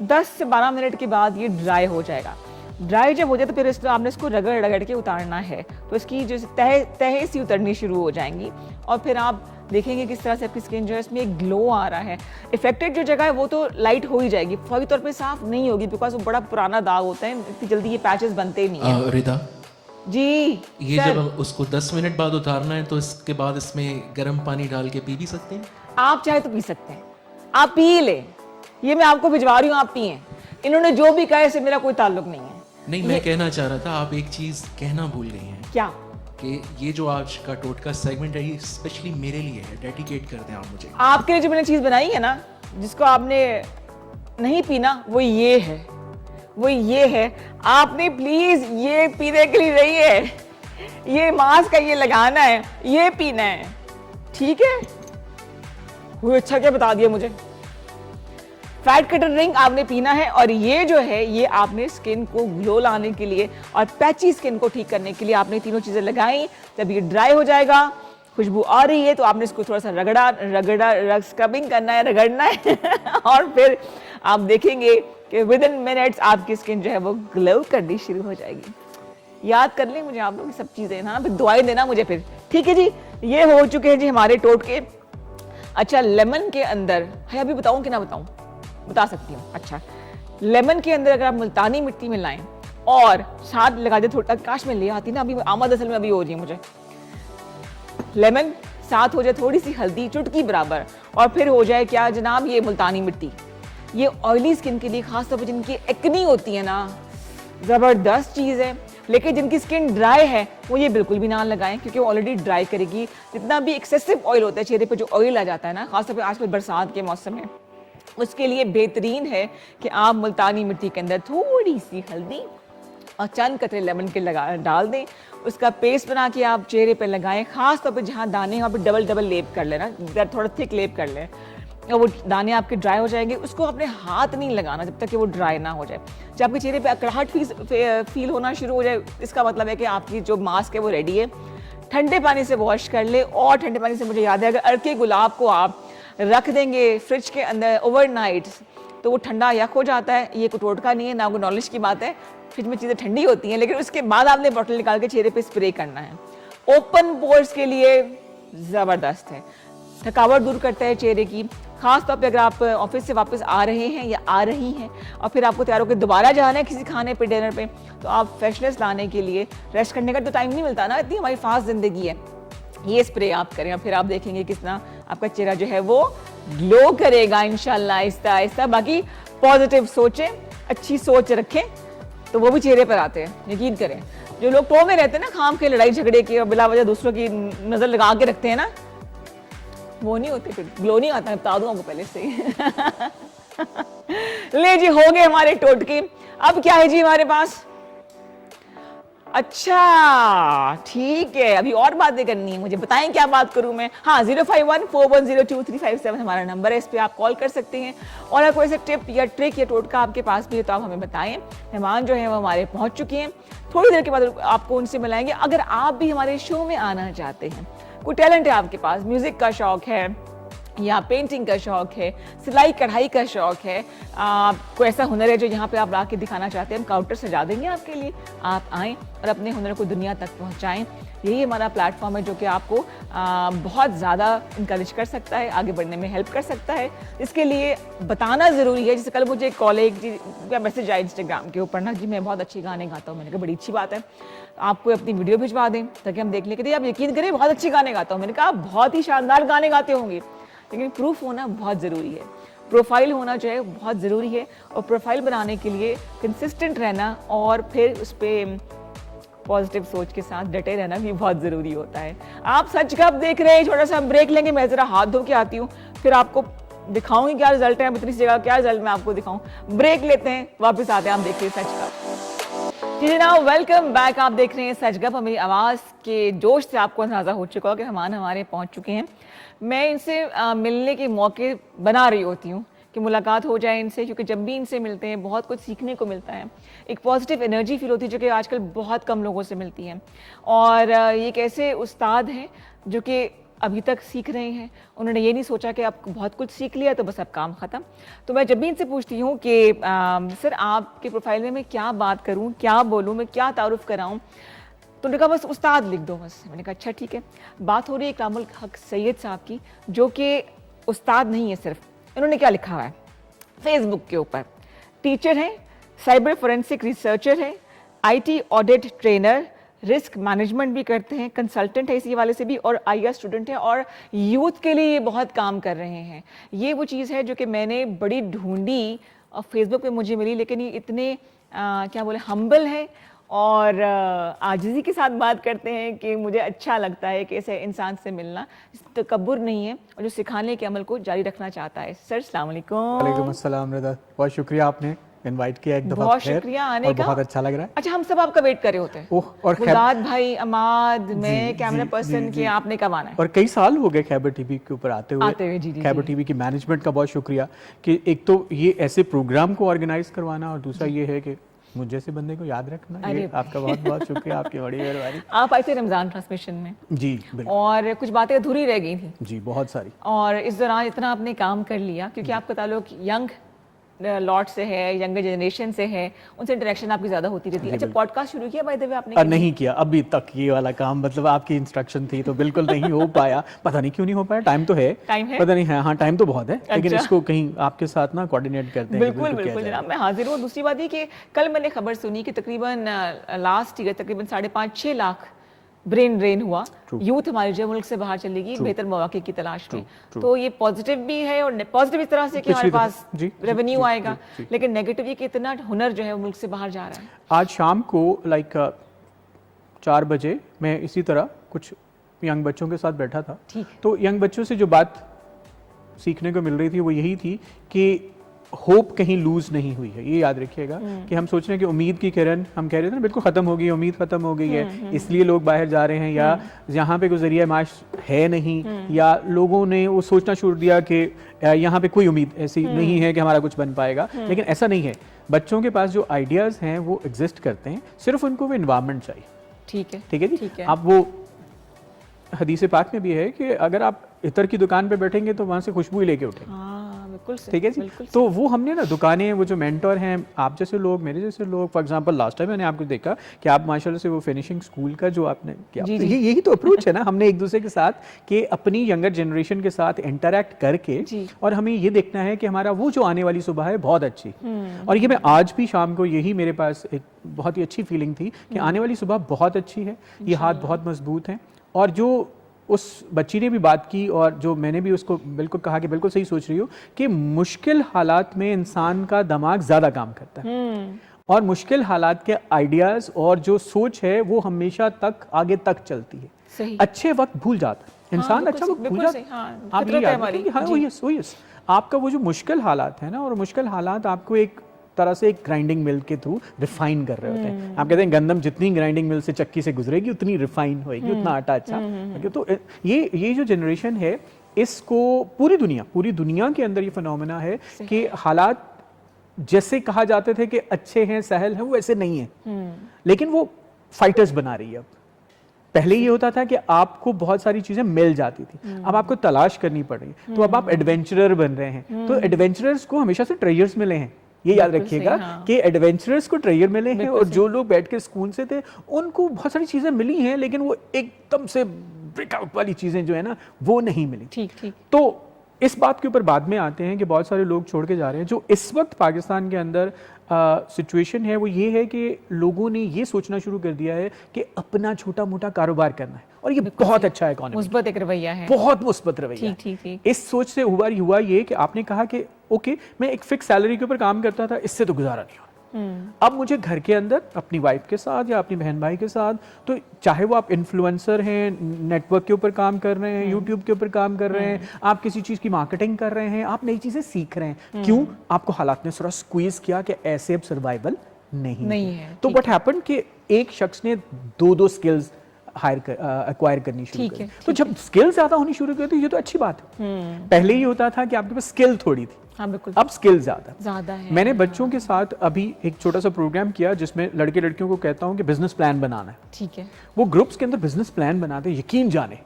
A: 10 से 12 मिनट के बाद ये ड्राई हो जाएगा। ड्राई जब हो जाए तो फिर इसको आपने इसको रगड़ रगड़ के उतारना है, तो इसकी जो तह सी उतरनी शुरू हो जाएंगी और फिर आप देखेंगे किस तरह से आपकी स्किन जो है इसमें एक ग्लो आ रहा है। इफेक्टेड जो जगह है वो तो लाइट हो ही जाएगी, फौरी तौर पे साफ नहीं होगी बिकॉज वो बड़ा पुराना दाग होता है, इतनी जल्दी ये पैचेस बनते नहीं है।
B: रिदा
A: जी
B: ये जब हम उसको 10 मिनट बाद उतारना है तो इसके बाद इसमें गर्म पानी डाल के पी भी सकते हैं?
A: आप चाहे तो पी सकते हैं, आप पी ले, ये मैं आपको भिजवा रही हूँ, आप पिए। इन्होंने जो भी कहा इससे मेरा कोई ताल्लुक नहीं है।
B: नहीं, मैं कहना चाह रहा था, आप एक चीज कहना भूल गई हैं
A: क्या?
B: कि ये जो आज का टोटका सेगमेंट है ये स्पेशली मेरे लिए है, डेडिकेट कर दें आप मुझे।
A: आपके लिए जो मैंने चीज बनाई है ना, जिसको आपने नहीं पीना, वो ये है, वो ये है। आपने प्लीज ये पीने के लिए नहीं है, ये मास्क का ये लगाना है, ये पीना है। ठीक है, वो अच्छा क्या बता दिया मुझे। फैट कटर रिंग आपने पीना है और ये जो है ये आपने स्किन को ग्लो लाने के लिए और पैची स्किन को ठीक करने के लिए आपने तीनों चीजें लगाई। जब ये ड्राई हो जाएगा, खुशबू आ रही है, तो आपने इसको थोड़ा सा रगड़ा स्क्रबिंग करना है, रगड़ना है और फिर आप देखेंगे कि विद इन मिनट्स आपकी स्किन जो है वो ग्लो करनी शुरू हो जाएगी। याद कर लें मुझे आप लोग सब चीजें ना, फिर दुआएं देना मुझे फिर। ठीक है जी, ये हो चुके हैं जी हमारे टोटके। अच्छा, लेमन के अंदर है, अभी बताऊं कि ना बताऊं? बता सकती हूँ। अच्छा, लेमन के अंदर अगर आप मुल्तानी मिट्टी में लाएं और साथ लगा दे थोड़ा, काश में ले आती ना, अभी आमद असल में अभी हो रही है मुझे। लेमन साथ हो जाए थोड़ी सी हल्दी, चुटकी बराबर, और फिर हो जाए क्या जनाब, ये मुल्तानी मिट्टी। ये ऑयली स्किन के लिए, खासतौर पर जिनकी एक्नी होती है ना, जबरदस्त चीज है। लेकिन जिनकी स्किन ड्राई है वो ये बिल्कुल भी ना लगाएं, क्योंकि वो ऑलरेडी ड्राई करेगी। जितना भी एक्सेसिव ऑयल होता है चेहरे पे, जो ऑयल आ जाता है ना, खासतौर पर आजकल बरसात के मौसम में, उसके लिए बेहतरीन है कि आप मुल्तानी मिट्टी के अंदर थोड़ी सी हल्दी और चंद कतरे लेमन के डाल दें, उसका पेस्ट बना के आप चेहरे पे लगाएं। खास तौर पे जहाँ दाने, वहाँ पे डबल डबल लेप कर लेना, थोड़ा थिक लेप कर लें, और वो दाने आपके ड्राई हो जाएंगे। उसको अपने हाथ नहीं लगाना जब तक कि वो ड्राई ना हो जाए। जब आपके चेहरे पे अकड़ाहट फील होना शुरू हो जाए, इसका मतलब है कि आपकी जो मास्क है वो रेडी है। ठंडे पानी से वॉश कर ले, और ठंडे पानी से मुझे याद है, अगर अड़के गुलाब को आप रख देंगे फ्रिज के अंदर ओवरनाइट, तो वो ठंडा यक हो जाता है। ये कोई टोटका नहीं है, ना कोई नॉलेज की बात है, फ्रिज में चीज़ें ठंडी होती हैं, लेकिन उसके बाद आपने बॉटल निकाल के चेहरे पे स्प्रे करना है। ओपन पोर्स के लिए ज़बरदस्त है, थकावट दूर करता है चेहरे की। खास तौर पे अगर आप ऑफिस से वापस आ रहे हैं या आ रही हैं और फिर आपको तैयार होकर दोबारा जाना है किसी खाने पे, डिनर पे, तो आप फ्रेशनेस लाने के लिए, रेस्ट करने का तो टाइम नहीं मिलता ना, इतनी हमारी फास्ट जिंदगी है, ये स्प्रे आप करें और फिर आप देखेंगे किस तरह आपका चेहरा जो है वो ग्लो करेगा इंशाल्लाह आहिस्ता आहिस्ता। बाकी पॉजिटिव सोचें, अच्छी सोच रखें, तो वो भी चेहरे पर आते हैं, यकीन करें। जो लोग टो में रहते हैं ना, खाम के लड़ाई झगड़े के और बिला वजह दूसरों की नजर लगा के रखते हैं ना, वो नहीं होते, फिर ग्लो नहीं आता है, बता दूं आपको पहले से ही। ले जी, हो गए हमारे टोटके। अब क्या है जी हमारे पास? अच्छा ठीक है, अभी और बातें करनी है मुझे, बताएं क्या बात करूं मैं? हाँ, 0514102357 हमारा नंबर है, इस पे आप कॉल कर सकते हैं। और अगर कोई ऐसे टिप या ट्रिक या टोटका आपके पास भी है तो आप हमें बताएं। मेहमान जो है वो हमारे पहुंच चुके हैं, थोड़ी देर के बाद आपको उनसे मिलाएंगे। अगर आप भी हमारे शो में आना चाहते हैं, कोई टैलेंट है आपके पास, म्यूजिक का शौक है या पेंटिंग का शौक है, सिलाई कढ़ाई का शौक है, कोई ऐसा हुनर है जो यहाँ पे आप ला के दिखाना चाहते हैं, हम काउंटर सजा देंगे आपके लिए। आप आएँ और अपने हुनर को दुनिया तक पहुँचाएँ। यही हमारा प्लेटफॉर्म है जो कि आपको बहुत ज़्यादा इंकरेज कर सकता है, आगे बढ़ने में हेल्प कर सकता है। इसके लिए बताना ज़रूरी है। जैसे कल मुझे एक कॉलेज का मैसेज आया इंस्टाग्राम के ऊपर ना, जी मैं बहुत अच्छे गाने गाता हूँ। मैंने कहा बड़ी अच्छी बात है, आपको अपनी वीडियो भिजवा दें ताकि हम देख लें कि आप यकीन करें बहुत अच्छे गाने गाता हूँ। मैंने कहा आप बहुत ही शानदार गाने गाते होंगे, लेकिन प्रूफ होना बहुत ज़रूरी है, प्रोफाइल होना जो है बहुत ज़रूरी है। और प्रोफाइल बनाने के लिए कंसिस्टेंट रहना और फिर उस पर पॉजिटिव सोच के साथ डटे रहना भी बहुत ज़रूरी होता है। आप सच कब देख रहे हैं? छोटा सा ब्रेक लेंगे, मैं ज़रा हाथ धो के आती हूँ, फिर आपको दिखाऊंगी क्या रिजल्ट है, अब इतनी सी जगह क्या रिजल्ट मैं आपको दिखाऊं। ब्रेक लेते हैं, वापस आते हैं, हम देखते हैं सच गप। जी ना, वेलकम बैक। आप देख रहे हैं सच गप। मेरी आवाज़ के जोश से आपको अंदाज़ा हो चुका हो कि मेहमान हमारे पहुंच चुके हैं। मैं इनसे मिलने के मौके बना रही होती हूँ कि मुलाकात हो जाए इनसे, क्योंकि जब भी इनसे मिलते हैं बहुत कुछ सीखने को मिलता है। एक पॉजिटिव एनर्जी फील होती है जो कि आजकल बहुत कम लोगों से मिलती है। और ये एक ऐसे उस्ताद हैं जो कि अभी तक सीख रहे हैं। उन्होंने ये नहीं सोचा कि आप बहुत कुछ सीख लिया तो बस अब काम ख़त्म। तो मैं जब भी इनसे पूछती हूँ कि सर आपके प्रोफाइल में मैं क्या बात करूँ, क्या बोलूँ, मैं क्या तारुफ कराऊँ, तो उन्होंने कहा बस उस्ताद लिख दो बस। मैंने कहा अच्छा ठीक है। बात हो रही है इकरामुल हक सैयद साहब की, जो कि उस्ताद नहीं है सिर्फ। इन्होंने क्या लिखा हुआ है फेसबुक के ऊपर? टीचर हैं, साइबर फोरेंसिक रिसर्चर है, IT audit trainer, risk management भी करते हैं, कंसल्टेंट है इसी वाले से भी, और IAS स्टूडेंट है, और यूथ के लिए ये बहुत काम कर रहे हैं। ये वो चीज़ है जो कि मैंने बड़ी ढूंढी और फेसबुक पे मुझे मिली। लेकिन ये इतने क्या बोले, हम्बल है और आजिज़ी के साथ बात करते हैं कि मुझे अच्छा लगता है कि ऐसे इंसान से मिलना, तकब्बुर नहीं है और जो सिखाने के अमल को जारी रखना चाहता है। सर अस्सलाम वालेकुम।
C: वालेकुम अस्सलाम रिदा, बहुत शुक्रिया आपने इनवाइट किया एक दफा।
A: बहुत शुक्रिया आने
C: और
A: का।
C: बहुत अच्छा लग रहा है।
A: अच्छा, हम सब आपका वेट कर रहे होते हैं।
C: ओह, और
A: मुदाद भाई, अमाद, मैं,
C: जी,
A: कैमरा
C: जी,
A: पर्सन
C: जी,
A: के
C: जी।
A: आपने कब आना है?
C: और कई साल हो गए खैबर टीवी के ऊपर आते हुए।
A: जी, जी,
C: खैबर
A: जी।
C: टीवी की मैनेजमेंट का बहुत शुक्रिया कि एक तो ये ऐसे प्रोग्राम को ऑर्गेनाइज करवाना, और दूसरा ये है कि मुझे जैसे बंदे को याद रखना।
A: अरे
C: ये आपका बहुत बहुत शुक्रिया, आपकी बड़ी मेहरबानी।
A: आप आए थे रमज़ान ट्रांसमिशन में
C: जी बिल्कुल।
A: और कुछ बातें अधूरी रह गई थी,
C: जी बहुत सारी।
A: और इस दौरान इतना आपने काम कर लिया क्योंकि आपका ताल्लुक यंग लॉट से है, यंगर जनरेशन से है, उनसे इंटरेक्शन आपकी ज़्यादा होती रहती है। अच्छा, पॉडकास्ट शुरू किया बाय द वे आपने?
C: नहीं किया अभी तक ये वाला काम, मतलब आपकी इंस्ट्रक्शन थी तो बिल्कुल नहीं हो पाया। पता नहीं क्यों नहीं हो पाया। टाइम तो है,
A: टाइम है,
C: पता नहीं है। हाँ, टाइम तो बहुत है। लेकिन
A: अच्छा।
C: इसको कहीं आपके साथ ना कोऑर्डिनेट करते हैं।
A: बिल्कुल बिल्कुल जनाब, मैं हाजिर हूँ। दूसरी बात ये कि कल मैंने खबर सुनी कि तकरीबन लास्ट ईयर तकरीबन 5.5-6 लाख ब्रेन ड्रेन हुआ। यूथ हमारे जो मुल्क से बाहर चलेगी बेहतर मौके की तलाश में। तो ये पॉजिटिव भी है, और पॉजिटिव इस तरह से कि हमारे पास रेवेन्यू आएगा, लेकिन नेगेटिव ये कि इतना हुनर जो है वो मुल्क से बाहर जा रहा है।
C: आज शाम को 4 बजे मैं इसी तरह कुछ यंग बच्चों के साथ बैठा था। तो यंग बच्चों से जो बात सीखने को मिल रही थी वो यही थी कि होप कहीं लूज नहीं हुई है। ये याद रखिएगा कि हम सोच रहे हैं कि उम्मीद की किरण, हम कह रहे थे ना, बिल्कुल खत्म हो गई, उम्मीद खत्म हो गई है, इसलिए लोग बाहर जा रहे हैं, या यहाँ पे कोई जरिया माश है नहीं, या लोगों ने वो सोचना छोड़ दिया कि यहाँ पे कोई उम्मीद ऐसी नहीं है कि हमारा कुछ बन पाएगा। लेकिन ऐसा नहीं है। बच्चों के पास जो आइडियाज हैं वो एग्जिस्ट करते हैं, सिर्फ उनको वो इन्वायरमेंट चाहिए।
A: ठीक है
C: जी। आप वो हदीस पाक में भी है कि अगर आप इतर की दुकान पे बैठेंगे तो वहां से खुशबू ही लेके उठेंगे। ठीक है जी। तो वो हमने ना दुकानें, वो जो मेंटर हैं, आप जैसे लोग, मेरे जैसे लोग, फॉर एग्जांपल लास्ट टाइम मैंने आपको देखा कि आप माशाल्लाह से वो फिनिशिंग स्कूल का जो आपने किया, यही तो अप्रोच है ना। हमने एक दूसरे के साथ कि अपनी यंगर जनरेशन के साथ इंटरैक्ट करके, और हमें ये देखना है कि हमारा वो जो आने वाली सुबह है बहुत अच्छी। और ये मैं आज भी शाम को यही मेरे पास एक बहुत ही अच्छी फीलिंग थी कि आने वाली सुबह बहुत अच्छी है, ये हाथ बहुत मजबूत हैं। और जो उस बच्ची ने भी बात की और जो मैंने भी उसको बिल्कुल कहा कि बिल्कुल सही सोच रही हो कि मुश्किल हालात में इंसान का दिमाग ज़्यादा काम करता है, और मुश्किल हालात के आइडियाज़ और जो सोच है वो हमेशा तक आगे तक चलती है।
A: सही।
C: अच्छे वक्त भूल जाता है इंसान, अच्छा वक्त भूल जाता है। आप ये याद रखें कि हाँ वो यस आपका वो जो मुश्किल हालात है ना, और मुश्किल हालात आपको एक तरह से एक ग्राइंडिंग मिल के थ्रू रिफाइन कर रहे होते हैं। आप कहते हैं गंदम जितनी ग्राइंडिंग मिल से चक्की से गुजरेगी उतनी रिफाइन होएगी, उतना आटा अच्छा। तो ये जो जनरेशन है, इसको पूरी दुनिया के अंदर ये फिनोमेना है कि हालात जैसे कहा जाते थे कि अच्छे हैं, सहल है, वो ऐसे नहीं है। लेकिन वो फाइटर्स बना रही है। अब पहले ये होता था कि आपको बहुत सारी चीजें मिल जाती थी, अब आपको तलाश करनी पड़ रही है। तो अब आप एडवेंचरर बन रहे हैं। तो एडवेंचरर्स को हमेशा से ट्रेजर्स मिले हैं, ये याद रखिएगा कि एडवेंचरर्स को ट्रेजर मिले हैं, और जो लोग बैठ के स्कूल से थे उनको बहुत सारी चीजें मिली हैं, लेकिन वो एकदम से ब्रेकआउट वाली चीजें जो है ना वो नहीं मिली।
A: ठीक।
C: तो इस बात के ऊपर बाद में आते हैं कि बहुत सारे लोग छोड़ के जा रहे हैं। जो इस वक्त पाकिस्तान के अंदर सिचुएशन है वो ये है कि लोगों ने ये सोचना शुरू कर दिया है कि अपना छोटा मोटा कारोबार करना है, और ये बहुत अच्छा है,
A: मुस्बत एक रवैया है,
C: बहुत मुस्बत रवैया।
A: ठीक।
C: इस सोच से हुआ ये कि आपने कहा कि ओके मैं एक फिक्स सैलरी के ऊपर काम करता था, इससे तो गुजारा नहीं हो अब मुझे घर के अंदर अपनी वाइफ के साथ या अपनी बहन भाई के साथ, तो चाहे वो आप इन्फ्लुएंसर हैं, नेटवर्क के ऊपर काम कर रहे हैं, यूट्यूब के ऊपर काम कर रहे हैं, आप किसी चीज की मार्केटिंग कर रहे हैं, आप नई चीजें सीख रहे हैं, क्यों? आपको हालात ने थोड़ा स्क्वीज किया कि ऐसे अब सर्वाइवल नहीं है। तो व्हाट हैपेंड कि एक शख्स ने दो स्किल्स एक्वायर करनी शुरू कर दी। तो जब स्किल ज्यादा होनी शुरू कर दी, ये तो अच्छी बात है। पहले ही होता था कि आपके पास स्किल थोड़ी थी,
A: हाँ बिल्कुल,
C: अब स्किल ज्यादा
A: है।
C: मैंने बच्चों के साथ अभी एक छोटा सा प्रोग्राम किया जिसमें लड़के लड़कियों को कहता हूं कि बिजनेस प्लान बनाना है।
A: ठीक है।
C: वो ग्रुप्स के अंदर बिजनेस प्लान बनाते, यकीन जाने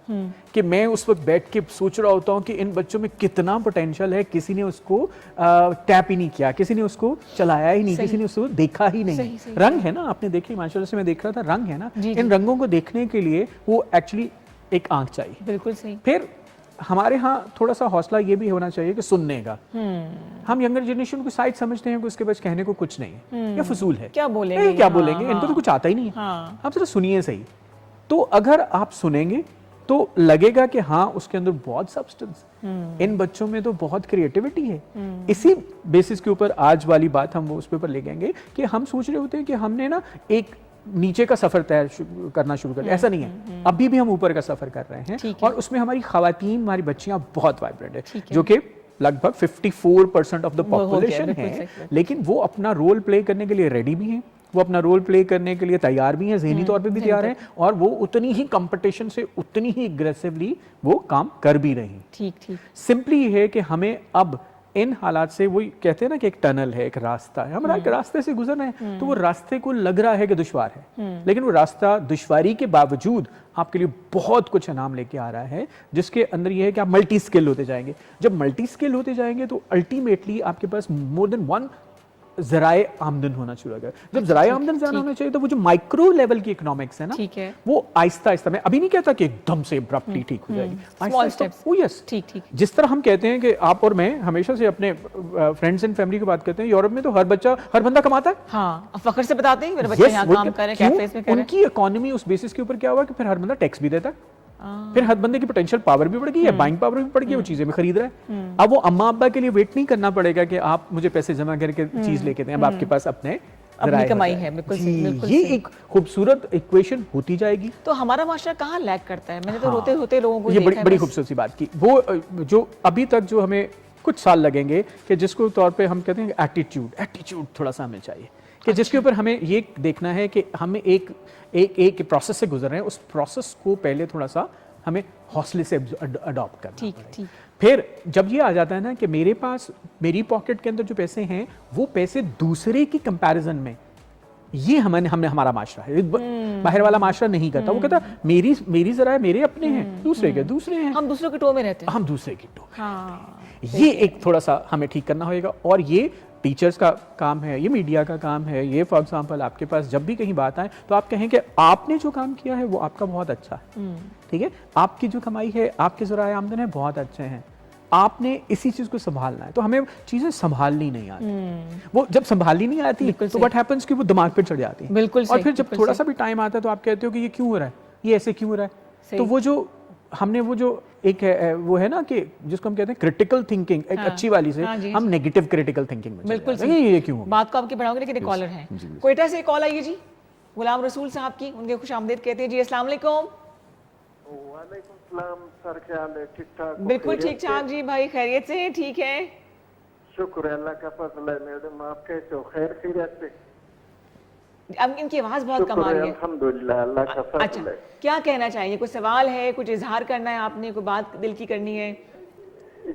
C: कि मैं उस वक्त बैठ के सोच रहा होता हूं कि इन बच्चों में कितना पोटेंशियल है, किसी ने उसको टैप ही नहीं किया, किसी ने उसको चलाया ही नहीं, किसी ने उसको देखा ही नहीं। रंग है ना, आपने देखे, माशाल्लाह से मैं देख रहा था, रंग है ना, इन रंगों को देखने के लिए वो एक्चुअली एक आंख चाहिए।
A: बिल्कुल सही।
C: फिर हमारे यहाँ थोड़ा सा हौसला ये भी होना चाहिए कि सुनने का। हम यंगर जनरेशन को साइड समझते हैं कि उसके पास कहने को कुछ नहीं है, या फजूल है,
A: क्या बोलेंगे,
C: क्या बोलेंगे, इनको तो कुछ आता ही नहीं है। आप जरा सुनिए सही। तो अगर आप सुनेंगे तो लगेगा कि हाँ उसके अंदर बहुत सब्सटेंस, इन बच्चों में तो बहुत क्रिएटिविटी है। इसी बेसिस के ऊपर आज वाली बात हम उस पे ले जाएंगे कि हम सोच रहे होते हैं कि हमने ना एक नीचे का सफर तय करना शुरू कर दिया, ऐसा नहीं है, अभी भी हम ऊपर का सफर कर रहे हैं, और उसमें हमारी खवातीन, हमारी बच्चियां बहुत वाइब्रेंट है, जो कि लगभग 54% ऑफ द पॉपुलेशन है, लेकिन वो अपना रोल प्ले करने के लिए रेडी भी हैं, वो अपना रोल प्ले करने के लिए तैयार भी हैं, ज़हनी तौर पे भी तैयार हैं, और वो उतनी ही कंपटीशन से उतनी ही एग्रेसिवली वो काम कर भी रही हैं।
A: ठीक।
C: सिंपली है कि हमें अब इन हालात से, वो कहते हैं ना कि एक टनल है, एक रास्ता है, हमारा एक रास्ते से गुजरना है, तो वो रास्ते को लग रहा है कि दुश्वार है, लेकिन वो रास्ता दुश्वारी के बावजूद आपके लिए बहुत कुछ इनाम लेके आ रहा है, जिसके अंदर ये है कि आप मल्टी स्किल होते जाएंगे। जब मल्टी स्किल होते जाएंगे तो अल्टीमेटली आपके पास मोर देन वन ज़राए आमदन होना शुरू होगा। जब ज़राए आमदन ज़्यादा होना चाहिए, तो वो जो माइक्रो लेवल की इकोनॉमिक्स है ना,
A: ठीक है, वो
C: आहिस्ता आहिस्ता, मैं अभी नहीं कहता कि एकदम से अब्रप्टली ठीक हो जाएगी,
A: स्मॉल स्टेप्स।
C: यस, ठीक। जिस तरह हम कहते हैं कि आप और मैं हमेशा से अपने फ्रेंड्स एंड फैमिली की बात करते हैं, यूरोप में तो हर बंदा कमाता है,
A: हाँ, फख्र से बताते हैं मेरे बच्चे यहाँ काम कर रहे हैं, कैफेज में कर रहे हैं।
C: उनकी इकोनॉमी उस बेसिस के ऊपर क्या हुआ कि फिर हर बंदा टैक्स भी देता है, फिर हर बंदे की पोटेंशियल पावर भी बढ़ गई है, बाइंग पावर भी बढ़ गई है, वो चीजें में खरीद रहा है। अब वो अम्मा अब्बा के लिए वेट नहीं करना पड़ेगा कि आप मुझे पैसे जमा करके चीज लेके दें, अब आपके पास अपनी
A: कमाई है। बिल्कुल
C: ये एक खूबसूरत इक्वेशन होती जाएगी।
A: तो हमारा माशरा कहाँ लैग करता है? मैंने तो रोते रोते लोगों को
C: ये बड़ी खूबसूरत सी बात की, वो जो अभी तक जो हमें कुछ साल लगेंगे कि जिसको तौर पे हम कहते हैं एटीट्यूड थोड़ा सा हमें चाहिए, कि जिसके ऊपर हमें ये देखना है कि हमें एक प्रोसेस से गुजर रहे हैं, उस प्रोसेस को पहले थोड़ा सा हमें हौसले से अडॉप्ट करना।
A: ठीक।
C: फिर जब ये आ जाता है ना कि मेरे पास, मेरी पॉकेट के अंदर जो पैसे हैं, वो पैसे दूसरे की कंपैरिजन में, ये हमने हमारा माशरा है, बाहर वाला माशरा नहीं करता। वो कहता मेरी जरा है, मेरे अपने हैं, दूसरे हैं,
A: हम दूसरों के टो में रहते हैं,
C: हम दूसरे के टो में। ये एक थोड़ा सा हमें ठीक करना होगा, और ये टीचर्स का काम है, ये मीडिया का काम है। ये फॉर एग्जांपल आपके पास जब भी कहीं बात आए तो आप कहें कि आपने जो काम किया है वो आपका बहुत अच्छा है, ठीक है, आपकी जो कमाई है, आपके ज़राए आमदन है, बहुत अच्छे हैं, आपने इसी चीज को संभालना है। तो हमें चीजें संभालनी नहीं आती, वो जब संभालनी नहीं आती तो व्हाट हैपेंस कि वो दिमाग पे चढ़ जाती है।
A: बिल्कुल
C: और फिर जब थोड़ा सा भी टाइम आता है तो आप कहते हो कि ये क्यों हो रहा है, ये ऐसे क्यों हो रहा है। तो वो जो हमने वो जो एक है, वो है ना कि जिसको हम कहते हैं क्रिटिकल थिंकिंग, एक अच्छी वाली से हम नेगेटिव क्रिटिकल थिंकिंग में
A: बिल्कुल
C: ये क्यों
A: बात को आपके बढ़ाओगे। लेकिन एक कॉलर है कोयटा से, कॉल आइए जी, गुलाम रसूल साहब की, उनके खुश आमदीद कहते हैं जी। अस्सलाम वालेकुम।
D: वालेकुम सलाम सर, क्या हाल है? ठीक ठाक?
A: बिल्कुल ठीक ठाक जी भाई, खैरियत से हैं? ठीक है,
D: शुक्र अल्लाह का फजल है। मैडम आप कैसे हो? खैर खैरियत से?
A: अब इनकी आवाज बहुत कम आ रही है।
D: अल्हम्दुलिल्लाह, अल्लाह का फजल
A: अच्छा,
D: है।
A: क्या कहना चाहिए? कुछ सवाल है, कुछ इजहार करना है आपने, कोई बात दिल की करनी है?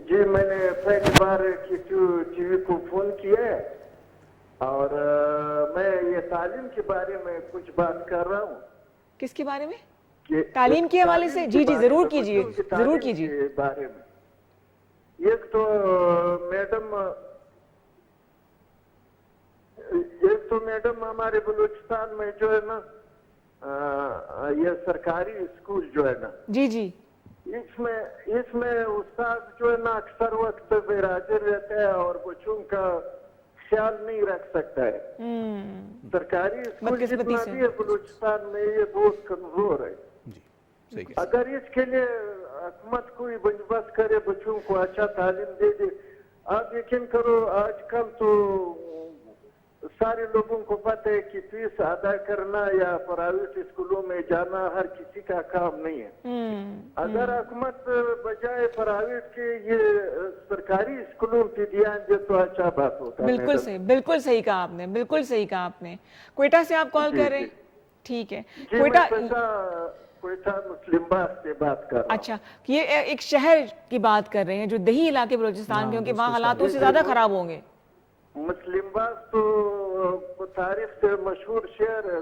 D: जी मैंने पहली बार टीवी को फोन किया है और मैं ये तालीम के बारे में कुछ बात कर रहा हूँ।
A: किसके बारे में? तालीम के हवाले से? जी जी जरूर कीजिए, जरूर कीजिए।
D: बारे में एक तो मैडम हमारे बलूचिस्तान में जो है ना ये सरकारी स्कूल जो है ना, जी जी, इसमें उस्ताद जो है ना अक्सर वक्त बेर हाजिर रहता है और बच्चों का ख्याल नहीं रख सकता है। सरकारी स्कूल जितना भी है बलूचिस्तान में ये बहुत कमजोर है। अगर इसके लिए हुकूमत कोई बंदोबस्त करे, बच्चों को अच्छा तालीम दे दे। आप यकीन करो आजकल तो सारे लोगों को पता है कि फीस अदा करना या प्राइवेट स्कूलों में जाना हर किसी का काम नहीं है। अगर हुकूमत बजाय प्राइवेट के ये सरकारी स्कूलों पे ध्यान दे तो अच्छा बात होता है।
A: बिल्कुल सही, बिल्कुल सही कहा आपने, बिल्कुल सही कहा आपने। क्वेटा से आप कॉल कर रहे हैं? ठीक है।
D: क्वेटा मुस्लिमबाग से बात कर रहा हूं।
A: अच्छा, ये एक शहर की बात कर रहे हैं जो दही इलाके बलूचिस्तान के, क्योंकि वहाँ हालातों से ज्यादा खराब होंगे।
D: मुस्लिमबाग तो तारीख से मशहूर शहर है,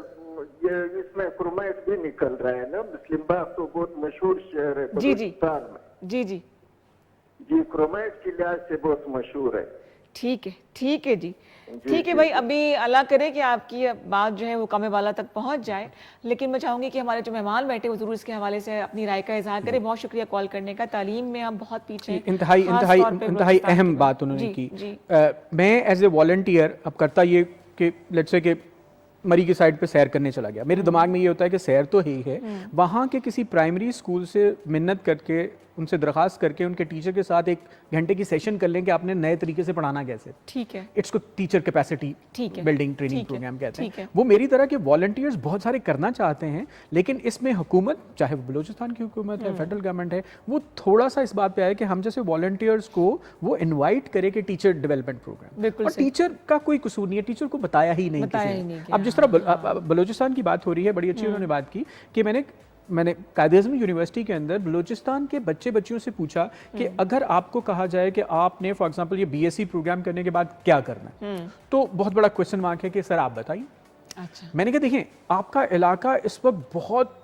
D: ये इसमें क्रोमाइट भी निकल रहा है ना। मुस्लिमबाग तो बहुत मशहूर शहर है बलूचिस्तान में।
A: जी जी
D: जी, क्रोमाइट के लिहाज से बहुत मशहूर है।
A: ठीक है, ठीक है जी, ठीक है भाई। अभी अल्लाह करे कि आपकी बात जो है वो कामे वाला तक पहुंच जाए, लेकिन मैं चाहूंगी कि हमारे जो मेहमान बैठे वो जरूर इसके हवाले से अपनी राय का इजहार करें। बहुत शुक्रिया कॉल करने का। तालीम में हम बहुत पीछे हैं।
C: इंतहाई अहम बात उन्होंने की। मैं एज ए वॉलंटियर अब करता ये कि लेट्स से कि मरी की साइड पे सैर करने चला गया, मेरे दिमाग में ये होता है कि सैर तो ही है, वहाँ के किसी प्राइमरी स्कूल से मिन्नत करके उनसे दरखास्त करके उनके टीचर के साथ 1 घंटे की सेशन कर लें कि आपने नए तरीके से पढ़ाना कैसे।
A: ठीक है,
C: इट्स को teacher capacity building training programme कहते हैं। वो मेरी तरह के वॉलंटियर्स बहुत सारे करना चाहते हैं, लेकिन इसमें हुकूमत, चाहे वो बलूचिस्तान की हुकूमत है, फेडरल गवर्नमेंट है, वो थोड़ा सा इस बात पे आए कि हम जैसे वॉलंटियर्स को वो इन्वाइट करे कि टीचर डेवलपमेंट प्रोग्राम। और टीचर का कोई कसूर नहीं है, टीचर को बताया ही नहीं किसी ने। अब जिस तरह बलूचिस्तान की बात हो रही है, बड़ी अच्छी उन्होंने बात की कि मैंने कायद-ए-आज़म यूनिवर्सिटी के अंदर बलूचिस्तान के बच्चियों से पूछा कि अगर आपको कहा जाए कि आपने फॉर एग्जांपल ये बीएससी प्रोग्राम करने के बाद क्या करना है, तो बहुत बड़ा क्वेश्चन मार्क है कि सर आप बताइए।
A: अच्छा।
C: मैंने कहा देखिए, आपका इलाका इस वक्त बहुत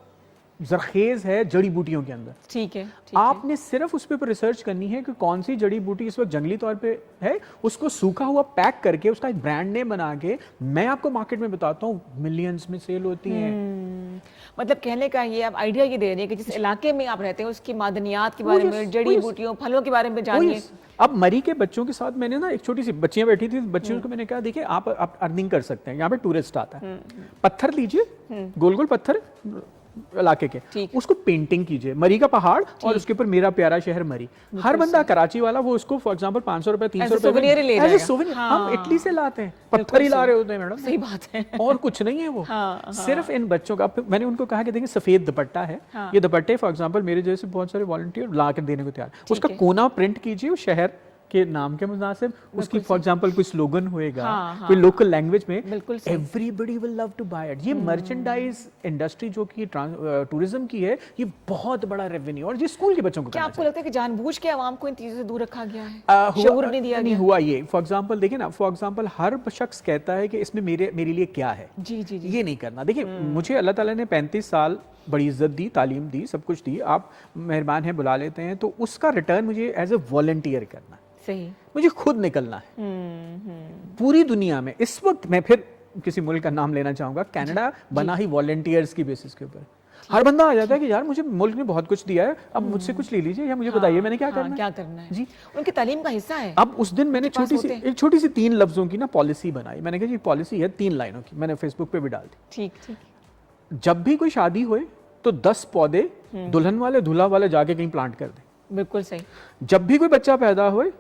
C: जरखेज है जड़ी बूटियों के अंदर।
A: ठीक है,
C: आपने सिर्फ उस पर रिसर्च करनी है कि कौन सी जड़ी बूटी इस वक्त जंगली तौर पे है, उसको सूखा हुआ पैक करके उसका एक ब्रांड नेम बना के मैं आपको मार्केट में बताता हूँ मिलियंस में सेल होती है।
A: मतलब कहने का ये आप आइडिया ये दे रहे हैं कि जिस इलाके में आप रहते हैं उसकी मादनियात के बारे में, जड़ी बूटियों, फलों के बारे में जानिए।
C: अब मरी के बच्चों के साथ मैंने ना एक छोटी सी बच्चियां बैठी थी, बच्चियों को मैंने कहा देखिए आप अर्निंग कर सकते हैं, यहाँ पे टूरिस्ट आता है, पत्थर लीजिए, गोल गोल पत्थर इलाके के, उसको पेंटिंग कीजिए, मरी का पहाड़ और उसके ऊपर मेरा प्यारा शहर मरी। हर बंदा कराची वाला वो उसको फॉर एग्जांपल 500 रुपए 300 रुपए हम इटली से लाते हैं, पत्थर ही ला रहे होते हैं मैडम।
A: सही बात है।
C: और कुछ नहीं है वो। सिर्फ इन बच्चों का। मैंने उनको कहा कि देखिए सफेद दुपट्टा है, ये दुपट्टे फॉर एग्जांपल मेरे जैसे बहुत सारे वॉलंटियर ला के देने को तैयार, उसका कोना प्रिंट कीजिए शहर के नाम के मुनासिब, उसकी फॉर एग्जांपल कोई स्लोगन होएगा कोई लोकल लैंग्वेज में, everybody will love to buy it. ये मर्चेंडाइज इंडस्ट्री जो कि टूरिज्म की है, ये बहुत बड़ा रेवेन्यू और ये स्कूल के बच्चों को।
A: क्या आपको लगता है कि जानबूझ के आवाम को इन चीजों से दूर रखा गया है, शऊर नहीं दिया गया?
C: हुआ ये। फॉर एग्जांपल देखिए ना, फॉर एग्जांपल हर शख्स कहता है कि इसमें मेरे लिए क्या है।
A: जी जी जी,
C: ये नहीं करना। देखिए मुझे अल्लाह ताला ने 35 साल बड़ी इज्जत दी, तालीम दी, सब कुछ दी, आप मेहरबान हैं बुला लेते हैं, तो उसका रिटर्न मुझे एज ए वॉलंटियर करना।
A: सही,
C: मुझे खुद निकलना है पूरी दुनिया में। इस वक्त मैं फिर किसी मुल्क का नाम लेना चाहूंगा, कनाडा बना ही वॉलंटियर्स की बेसिस के ऊपर। हर बंदा आ जाता है कि यार मुझे मुल्क ने बहुत कुछ दिया है, अब मुझसे कुछ ले लीजिए या मुझे बताइए मैंने क्या करना है। जी,
A: उनकी तालीम का हिस्सा है।
C: अब उस दिन मैंने एक छोटी सी 3 लफ्जों की ना पॉलिसी बनाई। मैंने कहा जी पॉलिसी है 3 लाइनों की, मैंने फेसबुक पे भी डाल दी।
A: ठीक,
C: जब भी कोई शादी होए तो 10 पौधे दुल्हन वाले दूल्हा वाले जाके कहीं प्लांट कर दे।
A: बिल्कुल सही।
C: जब भी कोई बच्चा पैदा होए,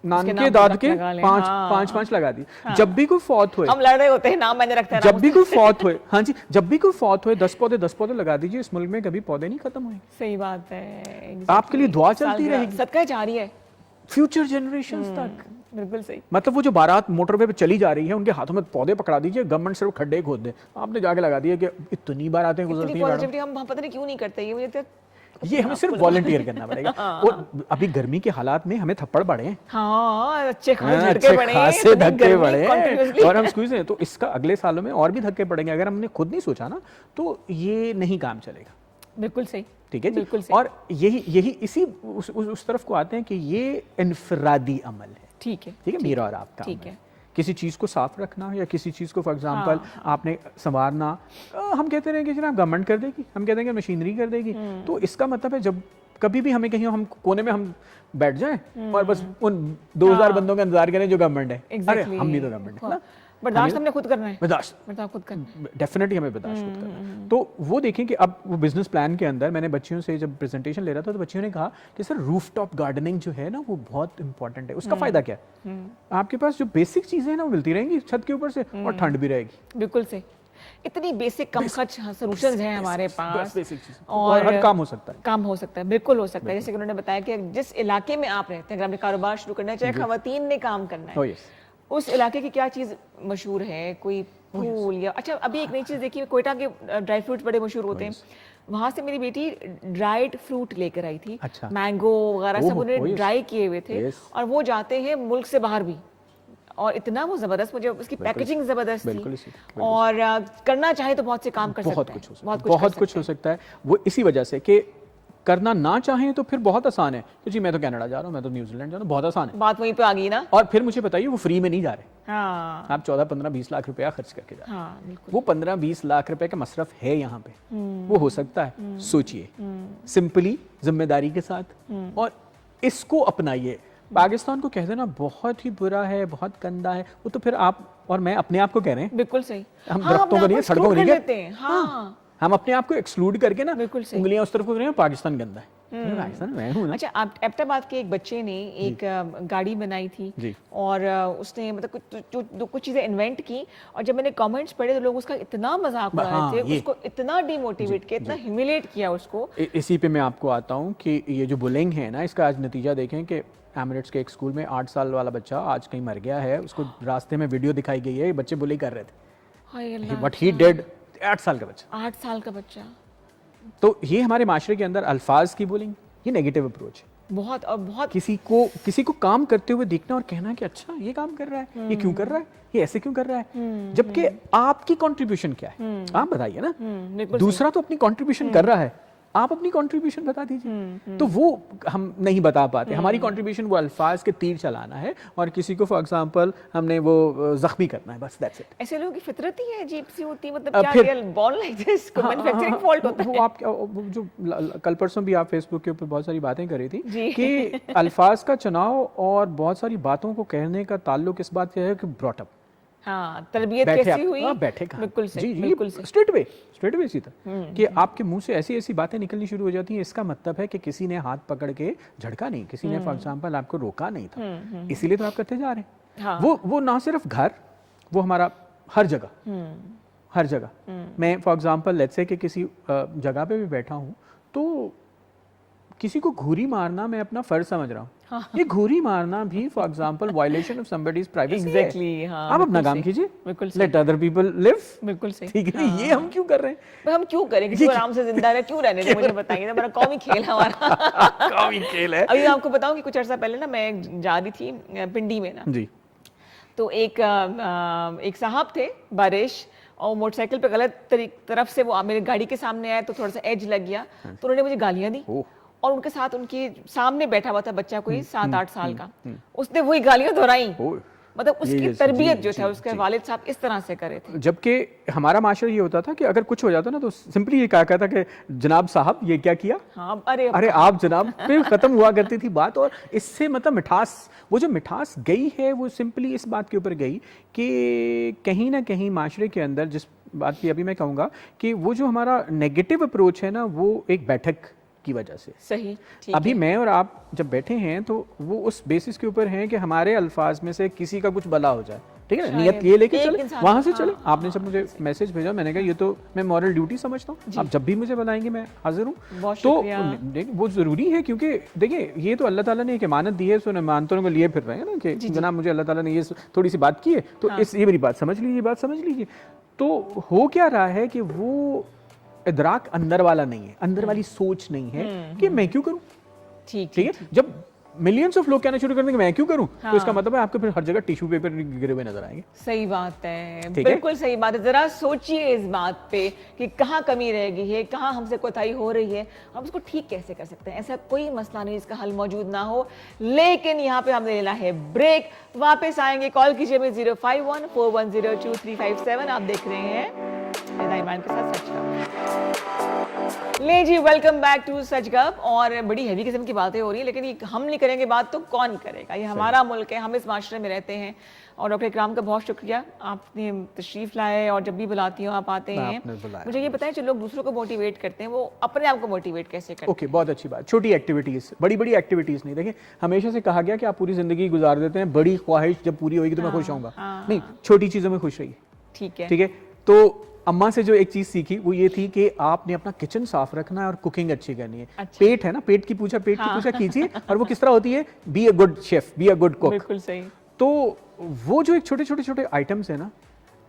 C: नान के दाद के 5 लगा दी। जब भी कोई फौत हुए,
A: हम लड़ रहे होते हैं, नाम मैंने रखता है।
C: जब भी कोई फौत हुए, हाँ जी, जब भी कोई फौत हुए 10 पौधे लगा दीजिए। इस मुल्क में कभी पौधे नहीं खत्म हुए।
A: सही बात है।
C: आपके लिए दुआ चलती रहेगी,
A: सदका जारी है
C: फ्यूचर जनरेशंस तक।
A: बिल्कुल सही।
C: मतलब वो जो बारात मोटरवे पे चली जा रही है, उनके हाथों में पौधे पकड़ा दीजिए, गवर्नमेंट सिर्फ खड्डे खोद दे, आपने जाके लगा दिया कि इतनी बारातें गुजरती हैं।
A: हम पता नहीं क्यों नहीं करते
C: ये हमें सिर्फ वॉलंटियर करना पड़ेगा। और अभी गर्मी के हालात में हमें थप्पड़ पड़े हैं,
A: अच्छे
C: खासे धक्के पड़े और हम स्क्वीज हैं, तो इसका अगले सालों में और भी धक्के पड़ेंगे। अगर हमने खुद नहीं सोचा ना तो ये नहीं काम चलेगा।
A: बिल्कुल सही,
C: ठीक है जी। और यही इसी उस तरफ को आते हैं कि ये इनफरादी अमल है।
A: ठीक है,
C: मेरा और आपका।
A: ठीक है,
C: किसी चीज़ को साफ रखना या किसी चीज़ को फॉर एग्जांपल आपने संवारना, हम कहते हैं कि जनाब गवर्नमेंट कर देगी, हम कहते हैं कि मशीनरी कर देगी। तो इसका मतलब है जब कभी भी हमें कहीं हम कोने में हम बैठ जाएं और बस उन 2000 बंदों का इंतजार करें जो गवर्नमेंट है। अरे हम भी तो गवर्नमेंट है ना।
A: बर्दाश्त हमने खुद करना है,
C: बर्दाश्त
A: खुद करना है,
C: डेफिनेटली हमें बर्दाश्त खुद करना है। तो वो देखें कि अब वो बिजनेस प्लान के अंदर मैंने बच्चियों से जब प्रेजेंटेशन ले रहा था तो बच्चियों ने कहा कि सर रूफटॉप गार्डनिंग जो है ना वो बहुत इंपॉर्टेंट है। उसका फायदा क्या है? आपके पास जो बेसिक चीजें हैं ना वो मिलती रहेंगी छत के ऊपर से और ठंड भी रहेगी।
A: बिल्कुल से इतनी बेसिक कम खर्च सॉल्यूशंस हैं हमारे पास
C: और हर काम हो सकता है,
A: काम हो सकता है, बिल्कुल हो सकता है। जैसे कि उन्होंने बताया कि जिस इलाके में आप रहते हैं, अगर आपने कारोबार शुरू करना है, चाहे खवातीन ने काम करना है, उस इलाके की क्या चीज मशहूर है, कोई फूल या अच्छा अभी एक नई चीज देखिए, कोयटा के ड्राई फ्रूट्स बड़े मशहूर होते हैं। वहां से मेरी बेटी ड्राइड फ्रूट लेकर आई थी, मैंगो वगैरह सब उन्हें ड्राई किए हुए थे और वो जाते हैं मुल्क से बाहर भी, और इतना वो जबरदस्त, मुझे उसकी पैकेजिंग जबरदस्त थी और करना चाहे तो बहुत से काम कर सकते हैं,
C: बहुत कुछ हो सकता है। वो इसी वजह से कि करना ना चाहें तो फिर बहुत आसान है कि जी मैं तो कनाडा जा रहा हूँ, मैं तो न्यूजीलैंड जा रहा हूँ, बहुत आसान है, बात
A: वहीं पे आ गई ना।
C: और फिर मुझे बताइए वो फ्री में नहीं जा रहे।
A: हाँ।
C: आप 14, 15, 20 लाख रुपया खर्च करके जा रहे हैं।
A: हाँ,
C: वो 15, 20 लाख रुपए का मसरफ है यहाँ पे, वो हो सकता है। सोचिए सिंपली, जिम्मेदारी के साथ, और इसको अपनाइए। पाकिस्तान को कह देना बहुत ही बुरा है, बहुत गंदा है, वो तो फिर आप और मैं अपने आप को कह रहे हैं।
A: बिल्कुल सही।
C: हम दरख्तों को नहीं, सड़कों को नहीं कहते हैं। हम अपने आप को एक्सक्लूड करके ना उंगलियां उस तरफ को कर रहे हैं, पाकिस्तान गंदा है। पाकिस्तान मैं हूं ना।
A: अच्छा, एबटाबाद के एक बच्चे ने एक गाड़ी बनाई थी और उसने मतलब कुछ चीजें इन्वेंट की, और जब मैंने कमेंट्स पढ़े तो लोग उसका इतना मजाक उड़ा रहे थे, उसको इतना डिमोटिवेट किया, इतना ह्यूमिलेट किया उसको।
C: इसी पे मैं आपको आता हूँ कि ये जो बुलिंग है ना, इसका आज नतीजा देखें कि एमिरेट्स के एक स्कूल में 8 साल वाला बच्चा आज कहीं मर गया है। उसको रास्ते में वीडियो दिखाई गई है, बच्चे बुली कर रहे थे, बट ही डिड। 8 साल का बच्चा,
A: 8 साल का बच्चा।
C: तो ये हमारे माशरे के अंदर अल्फाज की बुलिंग, ये नेगेटिव अप्रोच है
A: बहुत, और बहुत
C: किसी को काम करते हुए देखना और कहना कि अच्छा ये काम कर रहा है, ये क्यों कर रहा है, ये ऐसे क्यों कर रहा है, जबकि आपकी कंट्रीब्यूशन क्या है आप बताइए ना। दूसरा तो अपनी कंट्रीब्यूशन कर रहा है, आप अपनी कंट्रीब्यूशन बता दीजिए। तो वो हम नहीं बता पाते। हमारी कंट्रीब्यूशन वो अल्फाज के तीर चलाना है और किसी को फॉर एग्जांपल हमने वो जख्मी करना है, बस दैट्स इट।
A: ऐसे लोगों की फितरत ही है अजीब सी होती है, मतलब क्या रियल बॉर्न लाइक दिस, को मैन्युफैक्चरिंग फॉल्ट होता है।
C: वो आप जो कल परसों भी आप फेसबुक के ऊपर बहुत सारी बातें कर रही थी कि अल्फाज का चुनाव और बहुत सारी बातों को कहने का ताल्लुक इस बात से है कि ब्रॉट अप,
A: हाँ, तरबियत कैसी हुई,
C: बैठे कहाँ,
A: बिल्कुल से,
C: जी
A: बिल्कुल से,
C: स्ट्रेट वे सीधा कि आपके मुंह से ऐसी ऐसी बातें निकलनी शुरू हो जाती हैं। इसका मतलब है कि किसी ने हाथ पकड़ के झड़का नहीं, किसी ने फॉर एग्जांपल आपको रोका नहीं था, इसीलिए तो आप करते जा रहे हैं। हाँ। वो ना सिर्फ घर, वो हमारा हर जगह। मैं फॉर एग्जांपल लेट्स से कि किसी जगह पे भी बैठा हूँ तो किसी को घूरी मारना मैं अपना फर्ज समझ रहा हूँ। हाँ। ये घूरी मारना भी for example violation of somebody's privacy है।
A: एग्जैक्टली, हाँ,
C: आप अपना काम कीजिए, लेट अदर पीपल लिव।
A: बिल्कुल सही,
C: ठीक है। ये हम क्यों कर रहे हैं?
A: हम क्यों करें, किसी को आराम से जिंदा रहे, क्यों रहने दें, मुझे बताइए ना, बड़ा कौमी खेल है हमारा।
C: कौमी खेल है।
A: अभी आपको बताऊं कि कुछ अर्सा पहले ना मैं जा रही थी पिंडी में ना जी, तो एक साहब थे बारिश, और मोटरसाइकिल पे गलत तरफ से वो मेरी गाड़ी के सामने आए तो थोड़ा सा एज लग गया, तो उन्होंने मुझे गालियां दी, और उनके साथ उनके सामने बैठा हुआ था बच्चा कोई 7-8 साल का, उसने वही गालियां दोहराई। मतलब उसकी तरबियत जो था उसके वालिद साहब इस तरह से करे थे।
C: जबकि हमारा माशरा ये होता था कि अगर कुछ हो जाता ना तो सिंपली ये कहा था कि जनाब साहब ये क्या किया,
A: हाँ, अरे
C: आप जनाब पे खत्म हुआ करती थी बात। और इससे मतलब मिठास, वो जो मिठास गई है वो सिंपली इस बात के ऊपर गई कि कहीं ना कहीं माशरे के अंदर, जिस बात की अभी मैं कहूँगा कि वो जो हमारा नेगेटिव अप्रोच है ना, वो एक बैठक की वजह से
A: सही।
C: अभी मैं और आप जब बैठे हैं तो वो उस बेसिस के ऊपर हैं कि हमारे अल्फाज में से किसी का कुछ भला हो जाए, ठीक है ना, नियत ये लेके चले, वहां से चले। आपने सब मुझे मैसेज भेजा, मैंने कहा ये तो मैं मॉरल ड्यूटी समझता हूँ, आप जब भी मुझे बुलाएंगे मैं हाजिर हूँ। तो वो जरूरी है, क्योंकि देखिए ये तो अल्लाह ताला ने एक इमानत दी है, सो इमानतों को लिए फिर रहे हैं ना कि जनाब मुझे अल्लाह ताला ने ये थोड़ी सी बात की है तो ये मेरी बात समझ लीजिए। तो हो क्या रहा है कि वो इदराक अंदर वाला नहीं है, अंदर वाली सोच नहीं है कि मैं क्यों करूं। ठीक है। जब मिलियंस ऑफ लोग कहना शुरू कर देंगे मैं क्यों करूं, तो इसका मतलब है आपको फिर हर जगह टिश्यू पेपर गिरे हुए नजर आएंगे।
A: सही बात है, बिल्कुल सही बात है। जरा सोचिए इस बात पे कि कहाँ कमी रह गई है, कहाँ हमसे कोताही हो रही है, हम उसको ठीक कैसे कर सकते हैं। ऐसा कोई मसला नहीं इसका हल मौजूद ना हो, लेकिन यहाँ पे हमने लेना है ब्रेक। वापस आएंगे, कॉल कीजिए 05141022357। आप देख रहे हैं के साथ सच का। ले जी, वेलकम बैक टू सच गप। और बड़ी हैवी किस्म की बातें हो रही है, लेकिन ये हम नहीं करेंगे बात तो कौन करेगा? ये हमारा मुल्क है, हम इस माशरे में रहते हैं। और डॉक्टर इकराम का बहुत शुक्रिया, आपने तशरीफ लाए और जब भी बुलाती हो आप आते हैं। मुझे ये बताएं, जो लोग दूसरों को मोटिवेट करते हैं वो अपने आप को मोटिवेट कैसे करते हैं?
C: ओके, बहुत अच्छी बात। छोटी एक्टिविटीज, बड़ी बड़ी एक्टिविटीज नहीं। देखिए, हमेशा से कहा गया कि आप पूरी जिंदगी गुजार देते हैं, बड़ी ख्वाहिश जब पूरी होगी तो मैं खुश होऊंगा। नहीं, छोटी चीजों में खुश रहिए।
A: ठीक है,
C: ठीक है। तो अम्मा से जो एक चीज सीखी वो ये थी कि आपने अपना किचन साफ रखना है और कुकिंग अच्छी करनी है।
A: अच्छा।
C: पेट है ना, पेट की पूजा कीजिए। और वो किस तरह होती है? Be a good chef, be a good cook.
A: बिल्कुल सही।
C: तो वो जो एक छोटे आइटम्स है ना,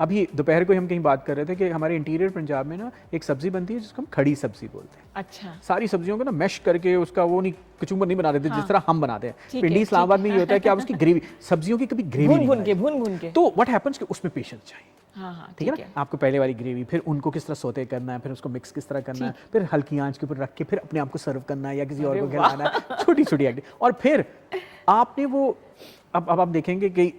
C: अभी दोपहर को हम कहीं बात कर रहे थे कि हमारे इंटीरियर पंजाब में ना एक सब्जी बनती है जिसको हम खड़ी सब्जी बोलते हैं।
A: अच्छा।
C: सारी सब्जियों को ना मैश करके उसका वो नहीं, कचूमर नहीं बना देते जिस तरह हम बनाते हैं। पिंडी इस्लामाबाद में ये होता है कि आप उसकी ग्रेवी, सब्जियों की कभी ग्रेवी नहीं बनाते।
A: भून के।
C: तो व्हाट हैपेंस कि उसमें पेशेंस चाहिए।
A: हाँ,
C: ठीक है ना? आपको पहले वाली ग्रेवी, फिर उनको किस तरह सोते करना है, फिर उसको मिक्स किस तरह करना है, फिर हल्की आंच के ऊपर रख के फिर अपने आप को सर्व करना है या किसी और को खिलाना है। छोटी एक्टिविटी। और फिर आपने वो अब आप देखेंगे कि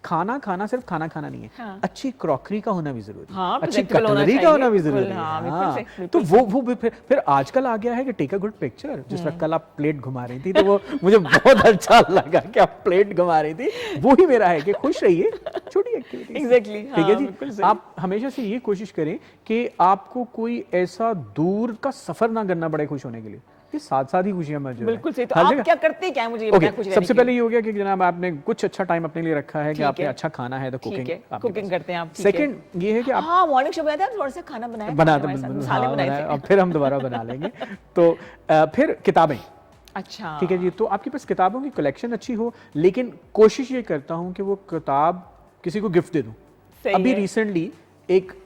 C: खाना सिर्फ खाना नहीं है।
A: हाँ।
C: अच्छी क्रॉकरी का होना भी जरूरी है।
A: हाँ,
C: अच्छी
A: presentable होना
C: कटलरी का
A: चाहिए।
C: होना भी जरूरी है।
A: हाँ,
C: हाँ।
A: बिल्कुल
C: तो वो भी फिर आजकल आ गया है कि टेक अ गुड पिक्चर। जिस तरह कल आप प्लेट घुमा रही थी तो वो मुझे बहुत अच्छा लगा कि आप प्लेट घुमा रही थी। वो ही मेरा है कि खुश रहिए, छोटी एक्टिविटी।
A: एग्जैक्टली,
C: ठीक है जी। आप हमेशा से ये कोशिश करें कि आपको कोई ऐसा दूर का सफर ना करना पड़े खुश होने के लिए। ये साथ ही खुशियां मौजूद हैं।
A: बिल्कुल सही। तो आप क्या करते हैं, क्या मुझे ये बताएं? खुश रहने
C: सबसे
A: के
C: पहले ये हो गया कि जनाब आपने कुछ अच्छा टाइम अपने लिए रखा है कि आपने अच्छा खाना है तो
A: कुकिंग करते हैं आप।
C: सेकंड ये है कि आप
A: मॉर्निंग शो बनाते हैं, थोड़ा सा खाना बनाए
C: और फिर हम दोबारा बना लेंगे। तो फिर किताबें।
A: अच्छा,
C: ठीक है जी। तो आपके पास किताबों की कलेक्शन अच्छी हो, लेकिन कोशिश ये करता हूँ कि वो किताब किसी को गिफ्ट दे दूँ। अभी रिसेंटली एक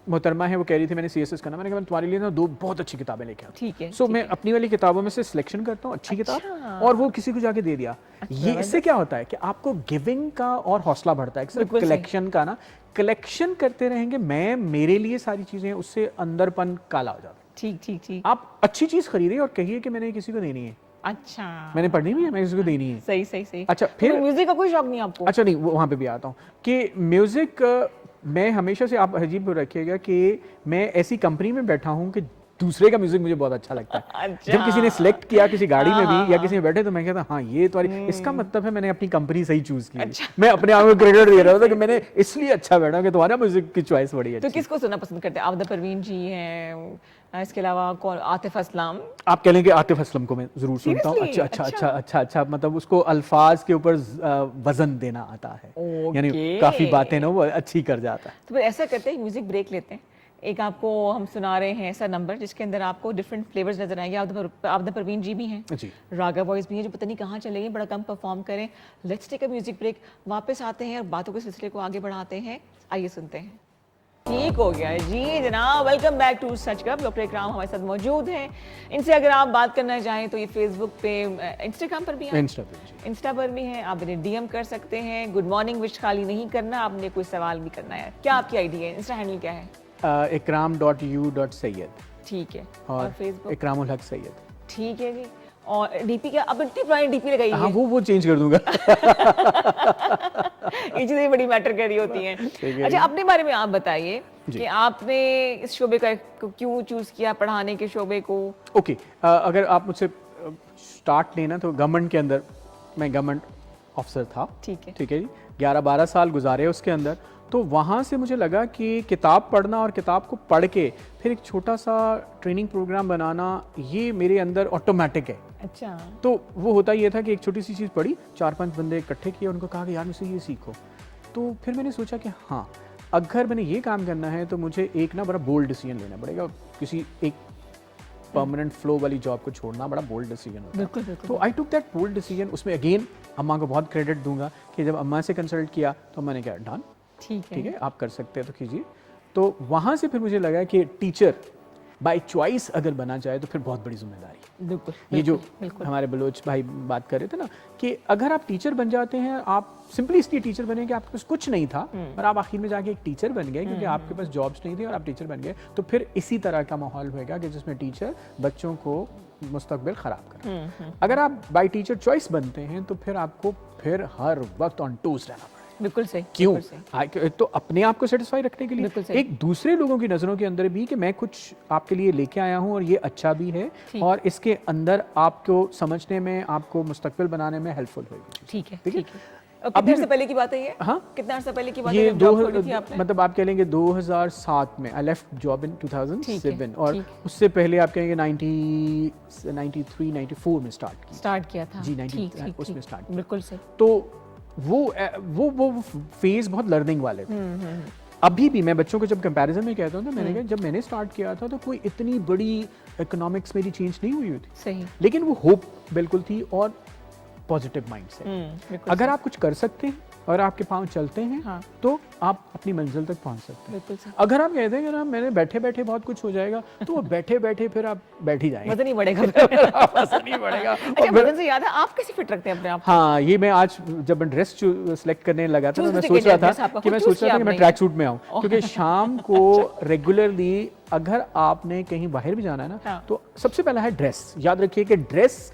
C: मोहतरमा है, वो कह रही थी मैंने CSS करना, मैंने कहा तुम्हारे लिए ना 2 बहुत अच्छी किताबें लेके आओ।
A: ठीक है।
C: सो मैं अपनी वाली किताबों में से सिलेक्शन करता हूँ अच्छी किताब, और वो किसी को जाके दे दिया। ये इससे क्या होता है कि आपको गिविंग का और हौसला बढ़ता है। सिर्फ कलेक्शन का ना, कलेक्शन करते रहेंगे मेरे लिए सारी चीजें, उससे अंदरपन काला हो जाता है।
A: ठीक।
C: आप अच्छी चीज खरीदिए और कहिए कि मैंने किसी को देनी है।
A: अच्छा,
C: मैंने पढ़नी भी है, मैं किसी को देनी है।
A: सही।
C: अच्छा, फिर
A: म्यूजिक का कोई शौक नहीं आपको?
C: अच्छा, नहीं, वहां पे भी आता हूँ कि म्यूजिक मैं हमेशा से, आप अजीब रखिएगा कि मैं ऐसी कंपनी में बैठा हूँ कि दूसरे का म्यूजिक मुझे बहुत अच्छा लगता है।
A: अच्छा।
C: जब किसी ने सिलेक्ट किया किसी गाड़ी में भी या किसी में बैठे तो मैं कहता हाँ ये तो इसका मतलब है मैंने अपनी कंपनी सही चूज की।
A: अच्छा।
C: मैं अपने आप में क्रेडिट दे रहा था कि मैंने इसलिए अच्छा बैठा कि तुम्हारा म्यूजिक की चॉइस बड़ी है।
A: तो किसको सुनना पसंद करते हैं? आबिदा परवीन जी हैं, इसके अलावा कौन? आतिफ असलम।
C: आप कह लेंगे आतिफ असलम को मैं जरूर सुनता हूँ। अच्छा, मतलब उसको अल्फाज के ऊपर वजन देना आता है, यानी काफी बातें ना वो अच्छी कर जाता है।
A: तो फिर ऐसा करते हैं, म्यूजिक ब्रेक लेते हैं। एक आपको हम सुना रहे हैं ऐसा नंबर जिसके अंदर आपको डिफरेंट फ्लेवर्स नजर आएंगे। आबिदा परवीन जी भी हैं जी, रागा वॉइस भी है, जो पता नहीं कहाँ चले गए, बड़ा कम परफॉर्म करें। Let's take a music break, वापस आते हैं और बातों के सिलसिले को आगे बढ़ाते हैं। आइए सुनते हैं। ठीक हो गया है जी जनाब, वेलकम बैक टू सच गप। डॉक्टर इकराम हमारे साथ मौजूद हैं। इनसे अगर आप बात करना चाहें तो ये फेसबुक पे, इंस्टाग्राम पर भी हैं, इंस्टा पर भी हैं, आप इन्हें DM कर सकते हैं। गुड मॉर्निंग विश खाली नहीं करना, आपने कोई सवाल भी करना है। क्या आपकी ID है? इंस्टा हैंडल क्या है?
C: ikram.u.sayyed।
A: ठीक है।
C: और
A: फेसबुक
C: इकरामुल हक सैयद।
A: ठीक है जी। और DP क्या? अब इतनी पुरानी DP लगाई है।
C: हाँ, वो चेंज कर दूंगा।
A: ये चीजें बड़ी मैटर कर रही होती हैं। अच्छा, अपने बारे में आप बताइए कि आपने इस शोबे का क्यों चूज किया, पढ़ाने के शोबे को?
C: ओके, अगर आप मुझसे स्टार्ट लेना तो गवर्नमेंट के अंदर मैं गवर्नमेंट ऑफिसर था। ठीक है जी, 11-12 साल गुजारे उसके अंदर। तो वहाँ से मुझे लगा कि किताब पढ़ना और किताब को पढ़ के फिर एक छोटा सा ट्रेनिंग प्रोग्राम बनाना, ये मेरे अंदर ऑटोमेटिक है।
A: अच्छा।
C: तो वो होता ये था कि एक छोटी सी चीज़ पढ़ी, 4-5 बंदे इकट्ठे किए, उनको कहा कि यार मुझसे ये सीखो। तो फिर मैंने सोचा कि हाँ, अगर मैंने ये काम करना है तो मुझे एक ना बड़ा बोल्ड डिसीजन लेना पड़ेगा। किसी एक परमानेंट फ्लो वाली जॉब को छोड़ना बड़ा बोल्ड डिसीजन होता है। बिल्कुल। तो आई टुक दैट बोल्ड डिसीजन। उसमें अगेन अम्मा को बहुत क्रेडिट दूंगा कि जब अम्मा से कंसल्ट किया तो अम्मा ने कहा डन, ठीक है आप कर सकते हैं तो कीजिए। तो वहाँ से फिर मुझे लगा कि टीचर बाय चॉइस अगर बना जाए तो फिर बहुत बड़ी जिम्मेदारी है। बिल्कुल। ये जो हमारे बलोच भाई बात कर रहे थे ना कि अगर आप टीचर बन जाते हैं, आप सिंपली इसलिए टीचर बने कि आपके पास कुछ नहीं था और आप आखिर में जाके एक टीचर बन गए क्योंकि आपके पास जॉब्स नहीं थी और आप टीचर बन गए, तो फिर इसी तरह का माहौल होएगा कि जिसमें टीचर बच्चों को मुस्तकबिल खराब कर। अगर आप बाय टीचर चॉइस बनते हैं तो फिर आपको फिर हर वक्त ऑन टोज रहना पड़ेगा।
A: बिल्कुल सही,
C: क्यों?
A: बिल्कुल सही।
C: तो अपने आप को सेटिस्फाई रखने के
A: बिल्कुल
C: लिए,
A: सही।
C: एक दूसरे लोगों की नज़रों के अंदर भी कि मैं कुछ आपके लिए लेके आया हूँ और ये अच्छा भी है
A: ठीक।
C: और इसके अंदर आपको समझने में, आपको मुस्तकबिल बनाने में हेल्पफुल होगी।
A: ठीक है,
C: ठीक है?
A: ठीक है। और कितने अर्से पहले की बात है ये?
C: हाँ?
A: कितने अर्से पहले की बात है
C: ये
A: जब
C: दो
A: जॉब छोड़ी थी आपने?
C: मतलब आप कह लेंगे 2007 में, आई लेफ्ट जॉब इन 2007 और
A: ठीक।
C: उससे पहले आप कहेंगे 93 94 में
A: स्टार्ट किया था।
C: जी,
A: ठीक,
C: 90
A: ठीक,
C: उसमें
A: ठीक।
C: स्टार्ट किया।
A: बिल्कुल सही।
C: तो वो फेज बहुत लर्निंग वाले थे। अभी भी मैं बच्चों को जब कंपैरिजन में कहता हूँ तो मैंने कहा जब मैंने स्टार्ट किया था तो कोई इतनी बड़ी इकोनॉमिक्स मेरी चेंज नहीं हुई थी,
A: सही।
C: लेकिन वो होप बिल्कुल थी और पॉजिटिव माइंड से।
A: बिल्कुल
C: अगर
A: सही।
C: आप कुछ कर सकते हैं और आपके पाँव चलते हैं
A: हाँ।
C: तो आप अपनी मंजिल तक पहुंच सकते हैं।
A: बिल्कुल सही।
C: अगर आप कहते हैं कि ना मैंने बैठे बैठे बहुत कुछ हो जाएगा तो वो बैठे बैठे फिर आप बैठ ही जाएंगे।
A: वजन ही बढ़ेगा।
C: वजन नहीं बढ़ेगा।
A: अच्छा, वजन से याद है, आप कैसे फिट रखते हैं अपने आप को?
C: हाँ, ये मैं आज जब मैं ड्रेस सिलेक्ट करने लगा था
A: Choose
C: तो मैं
A: करके
C: सोच रहा
A: ड्रेस
C: था
A: आपका
C: कि मैं
A: खुद
C: सोच रहा था कि
A: choose
C: मैं
A: किया
C: ट्रैक सूट में आऊँ, क्योंकि शाम को रेगुलरली अगर आपने कहीं बाहर भी जाना है ना
A: हाँ।
C: तो सबसे पहला है ड्रेस। याद रखिए कि ड्रेस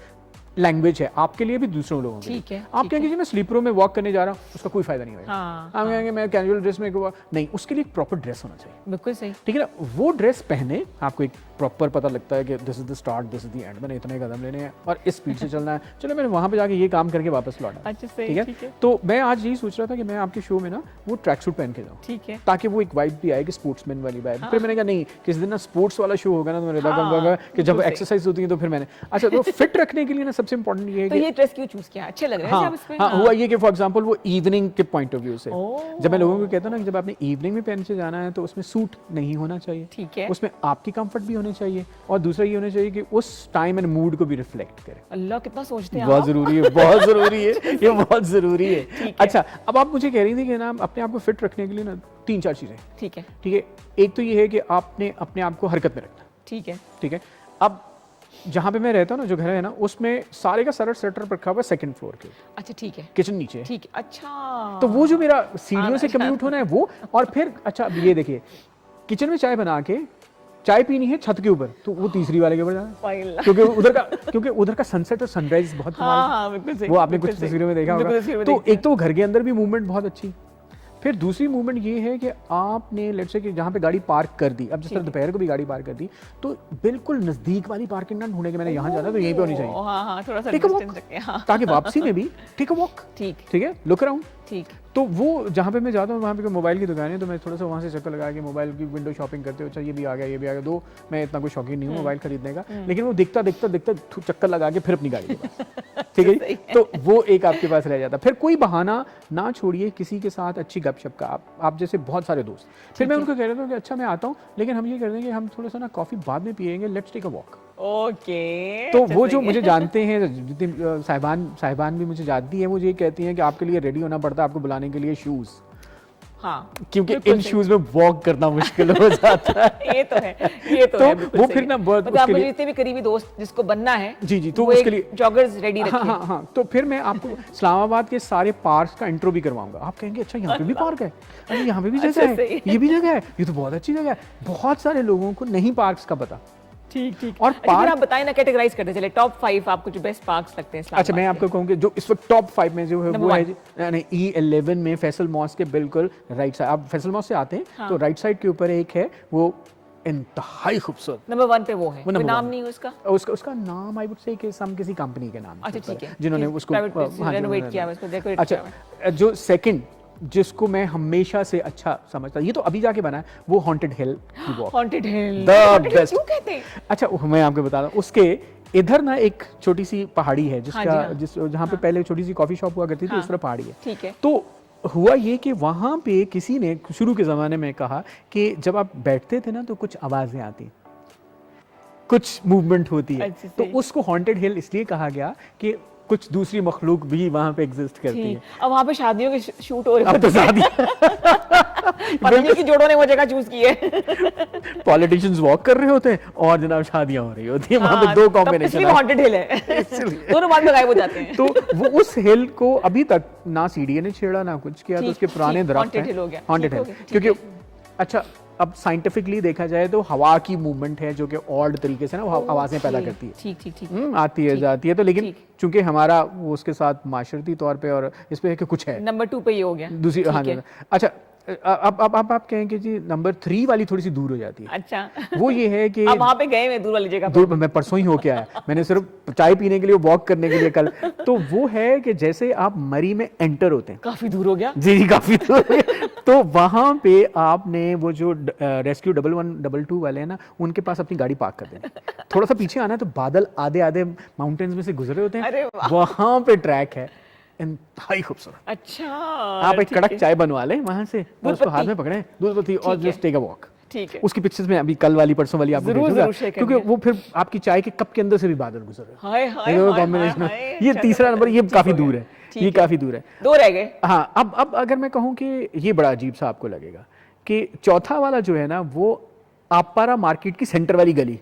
C: लैंग्वेज है आपके लिए भी, दूसरों लोगों के लिए।
A: ठीक है,
C: आप
A: ठीक
C: कहेंगे जी मैं स्लीपरों में वॉक करने जा रहा हूँ, उसका कोई फायदा नहीं होगा।
A: हाँ,
C: आप कहेंगे मैं कैजुअल ड्रेस में नहीं, उसके लिए एक प्रॉपर ड्रेस होना चाहिए।
A: बिल्कुल सही।
C: ठीक है ना, वो ड्रेस पहने, आपको एक प्रॉपर पता लगता है कि this is the start, this is the end, मैंने इतने कदम लेने हैं और इस स्पीड से चलना है, चलो मैंने वहां पे जाके ये काम करके वापस लौटा।
A: अच्छा, सही,
C: ठीक है?
A: ठीक है।
C: तो मैं आज यही सोच रहा था कि मैं आपके शो में ना वो ट्रैक सूट पहन के जाऊँ,
A: ठीक है।
C: ताकि वो एक वाइब भी आएगी स्पोर्ट्समैन वाली वाइब। फिर मैंने कहा नहीं, किस दिन ना स्पोर्ट्स वाला शो होगा ना तो मैं रिदा कहूंगा कि जब
A: बिल्कुल सही।
C: एक्सरसाइज होती है तो फिर मैंने अच्छा तो फिट रखने के लिए ना सबसे इंपॉर्टेंट ये है
A: तो
C: कि
A: ये ड्रेस क्यों चूज किया? अच्छे लग रहे हैं
C: हाँ,
A: आप इसमें?
C: हाँ, हुआ ये कि फॉर एग्जांपल वो इवनिंग के पॉइंट ऑफ व्यू से
A: ओह।
C: जब मैं लोगों को कहता हूँ ना कि जब आपने इवनिंग में पहन के जाना है तो उसमें सूट नहीं होना चाहिए,
A: ठीक है।
C: उसमें आपकी कंफर्ट भी होनी चाहिए और दूसरा ये होना चाहिए कि उस टाइम एंड मूड को भी रिफ्लेक्ट करे।
A: अल्लाह, कितना सोचते हैं
C: बहुत
A: आप।
C: जरूरी है, बहुत जरूरी है, ये बहुत जरूरी है।
A: ठीक है।
C: अच्छा, अब आप मुझे कह रही थी कि ना अपने आप को फिट रखने के लिए ना 3-4 चीजें।
A: ठीक है,
C: ठीक है, एक तो ये है कि आपने अपने आप को हरकत में रखना।
A: ठीक है।
C: ठीक है, अब जहाँ पे मैं रहता हूँ ना, जो घर है ना, उसमें सारे का सारा सेटअप रखा हुआ है सेकंड फ्लोर के,
A: अच्छा, ठीक है,
C: किचन नीचे है।
A: ठीक है। अच्छा,
C: तो वो जो मेरा सीढ़ियों से
A: अच्छा।
C: कम्यूट होना है वो, और फिर अच्छा अब ये देखिए, किचन में चाय बना के चाय पीनी है छत के ऊपर, तो वो तीसरी वाले के ऊपर जाना है।
A: वाइल्ला।
C: क्योंकि उधर का सनसेट और सनराइज बहुत कमाल है।
A: हाँ, बिल्कुल सही।
C: वो आपने कुछ
A: बिल्कुल सही।
C: तस्वीरों में देखा
A: बिल्कुल
C: होगा।
A: तस्वीर में
C: तो
A: देखा है।
C: एक तो घर के अंदर भी मूवमेंट बहुत अच्छी, फिर दूसरी मूवमेंट ये है कि आपने लेट्स से कि जहाँ पे गाड़ी पार्क कर दी, अब जिस तरह दोपहर को भी गाड़ी पार्क कर दी, तो बिल्कुल नजदीक वाली पार्किंग ना ढूंढे कि मैंने यहाँ जाना है तो यहीं पे होनी चाहिए,
A: हाँ, हाँ, थोड़ा सा
C: Take a walk.
A: डिस्टेंस रखें। हाँ,
C: ताकि वापसी में भी टेक अ वॉक।
A: ठीक,
C: ठीक है, लुक अराउंड।
A: ठीक।
C: तो वो जहाँ पे मैं जाता हूँ वहाँ पे कोई मोबाइल की दुकान है तो मैं थोड़ा सा वहाँ से चक्कर लगा के मोबाइल की विंडो शॉपिंग करते हो, अच्छा ये भी आ गया, ये भी आ गया। दो मैं इतना कोई शौकीन नहीं हूँ मोबाइल खरीदने का, लेकिन वो दिखता चक्कर लगा के फिर अपनी गाड़ी के पास। ठीक है जी? तो वो एक आपके पास रह जाता। फिर कोई बहाना ना छोड़िए किसी के साथ अच्छी गपशप का, आप जैसे बहुत सारे दोस्त, फिर मैं उनको कह रहा था कि अच्छा मैं आता हूँ, लेकिन हम ये कर देंगे हम थोड़ा सा ना कॉफी बाद में पिएंगे, let's take a walk.
A: Okay.
C: तो वो जो मुझे जानते हैं, जितनी साहिबान भी मुझे जानती है, वो ये कहती हैं कि आपके लिए रेडी होना पड़ता है आपको बुलाने के लिए शूज,
A: हाँ,
C: क्योंकि इन शूज में वॉक करना मुश्किल हो जाता है।
A: ये तो है, ये तो है, बिल्कुल
C: वो
A: सही
C: फिर
A: है।
C: ना बहुत
A: मतलब आप
C: उसके
A: मुझे
C: लिए
A: जितने भी करीबी दोस्त जिसको बनना है,
C: जी, तो
A: वो
C: उसके
A: एक
C: लिए
A: जॉगर्स रेडी
C: हाँ,
A: रखिए।
C: हाँ, हाँ, तो फिर मैं आपको इस्लामाबाद के सारे पार्क्स का इंट्रो भी करवाऊंगा। आप कहेंगे अच्छा यहाँ पे भी पार्क है, अरे यहाँ पे भी
A: अच्छा,
C: जगह है,
A: सही।
C: ये भी जगह है, ये तो बहुत अच्छी जगह है। बहुत सारे लोगों को नहीं पार्क्स का पता।
A: ठीक, ठीक।
C: और
A: अच्छा, फिर
C: पार्क,
A: आप बताएं ना, कैटेगराइज करते चले टॉप 5 आपको जो बेस्ट पार्क्स लगते हैं।
C: अच्छा मैं आपको कहूँ कि जो इस वक्त टॉप 5 में जो है
A: Number
C: वो है नहीं E11 में फैसल मॉस्क के बिल्कुल राइट साइड, आप फैसल मॉस्क से आते हैं
A: हाँ।
C: तो राइट साइड के ऊपर एक है वो इंतहाई खूबसूरत।
A: नंबर 1 पे वो है,
C: वो
A: कोई
C: number
A: नाम
C: one।
A: नहीं है उसका?
C: उसका नाम आई वुड से कि सम किसी कंपनी के नाम
A: अच्छा,
C: के ऊपर
A: ठीक है,
C: जिन्होंने
A: ठीक,
C: उसको
A: private
C: हाँ,
A: renovate
C: जिन्होंने-
A: किया हुआ है, उसको decorate किया हुआ
C: अच्छा, जो सेकंड जिसको मैं हमेशा से अच्छा समझता, ये तो अभी जाके बना है, वो हॉन्टेड हिल की walk.
A: Haunted hill,
C: The best।
A: क्यों कहते हैं?
C: अच्छा मैं आपको बता रहा हूँ, उसके इधर ना एक छोटी सी पहाड़ी है जिसका
A: हाँ जी, हाँ।
C: जिस जहाँ पे पहले छोटी सी कॉफी शॉप हुआ करती थी,
A: हाँ।
C: उस तरह पहाड़ी है।
A: ठीक है।
C: तो हुआ ये कि वहाँ पे किसी ने शुरू के ज़माने में कहा कि जब आप बैठते थे ना तो कुछ आवाज़ें आती, कुछ मूवमेंट होती है,
A: अच्छा,
C: तो
A: सही।
C: उसको हॉन्टेड हिल इसलिए कहा गया कि कुछ दूसरी मखलूक भी वहाँ पे एग्जिस्ट करती है।
A: अब वहाँ पे शादियों के शूट हो रहे
C: अब तो शादी
A: पता नहीं कि जोड़ों ने वो जगह चूज की है।
C: पॉलिटिशियंस वॉक कर रहे होते हैं और जनाब शादियां हो रही होती है, वहाँ पे
A: हाँ,
C: दो
A: तब
C: कॉम्बिनेशन
A: इसलिए हॉन्टेड हिल है। दोनों बाद में गायब हो जाते हैं।
C: तो वो उस हिल को अभी तक ना सीडीए ने छेड़ा ना कुछ किया, तो
A: ठीक,
C: उसके पुराने
A: ठीक,
C: दरख्त
A: haunted hill हो गया,
C: हॉन्टेड
A: ठीक
C: हिल,
A: हो गया, ठीक
C: क्योंकि अच्छा अब साइंटिफिकली देखा जाए तो हवा की मूवमेंट है जो कि ऑड तरीके से ना वो आवाजें पैदा करती है।
A: ठीक ठीक ठीक।
C: आती है जाती है, तो लेकिन चूंकि हमारा वो उसके साथ माशरती तौर पे और इस पे है कि कुछ है।
A: नंबर 2 पे ये हो गया
C: दूसरी, हाँ जी। अच्छा, अब आप कहें कि जी नंबर 3 वाली थोड़ी सी दूर हो जाती है।
A: अच्छा
C: वो ये है कि
A: आप वहां पे गए मैं दूर वाली जगह पे?
C: दूर, मैं परसों ही होके आया, मैंने सिर्फ चाय पीने के लिए, वॉक करने के लिए कल। तो वो है कि जैसे आप मरी में एंटर होते हैं,
A: काफी दूर हो गया
C: जी काफी दूर तो वहां पे आपने वो जो रेस्क्यू 11 22 वाले हैं ना, उनके पास अपनी गाड़ी पार्क कर देनी, थोड़ा सा पीछे आना है तो बादल आधे आधे माउंटेन्स में से गुजरे होते
A: अरे
C: हैं,
A: वाह।
C: वहां पे ट्रैक है, इंतहाई खूबसूरत।
A: अच्छा
C: आप एक कड़क चाय बनवा लें वहां से, और उसको हाथ में पकड़े दूध पत्ती और जस्ट टेक अ वॉक।
A: ठीक है,
C: उसकी पिक्चर्स में अभी कल वाली परसों वाली आपको
A: जरूर
C: भेजूंगा,
A: जरूर शेयर
C: क्योंकि
A: करेंगे।
C: वो फिर आपकी चाय के कप के अंदर से भी बादल गुजर रहे हैं।
A: हाय हाय
C: ये
A: हाय,
C: कॉम्बिनेशन
A: हाय,
C: है।
A: हाय,
C: ये
A: चलो,
C: तीसरा नंबर, ये
A: ठीक
C: काफी
A: हो
C: दूर
A: गया।
C: है,
A: ठीक
C: ये काफी दूर है।
A: 2 रह गए।
C: हाँ, अब अगर मैं कहूँ कि ये बड़ा अजीब सा आपको लगेगा कि चौथा वाला जो है ना, वो आपारा मार्केट की सेंटर वाली गली,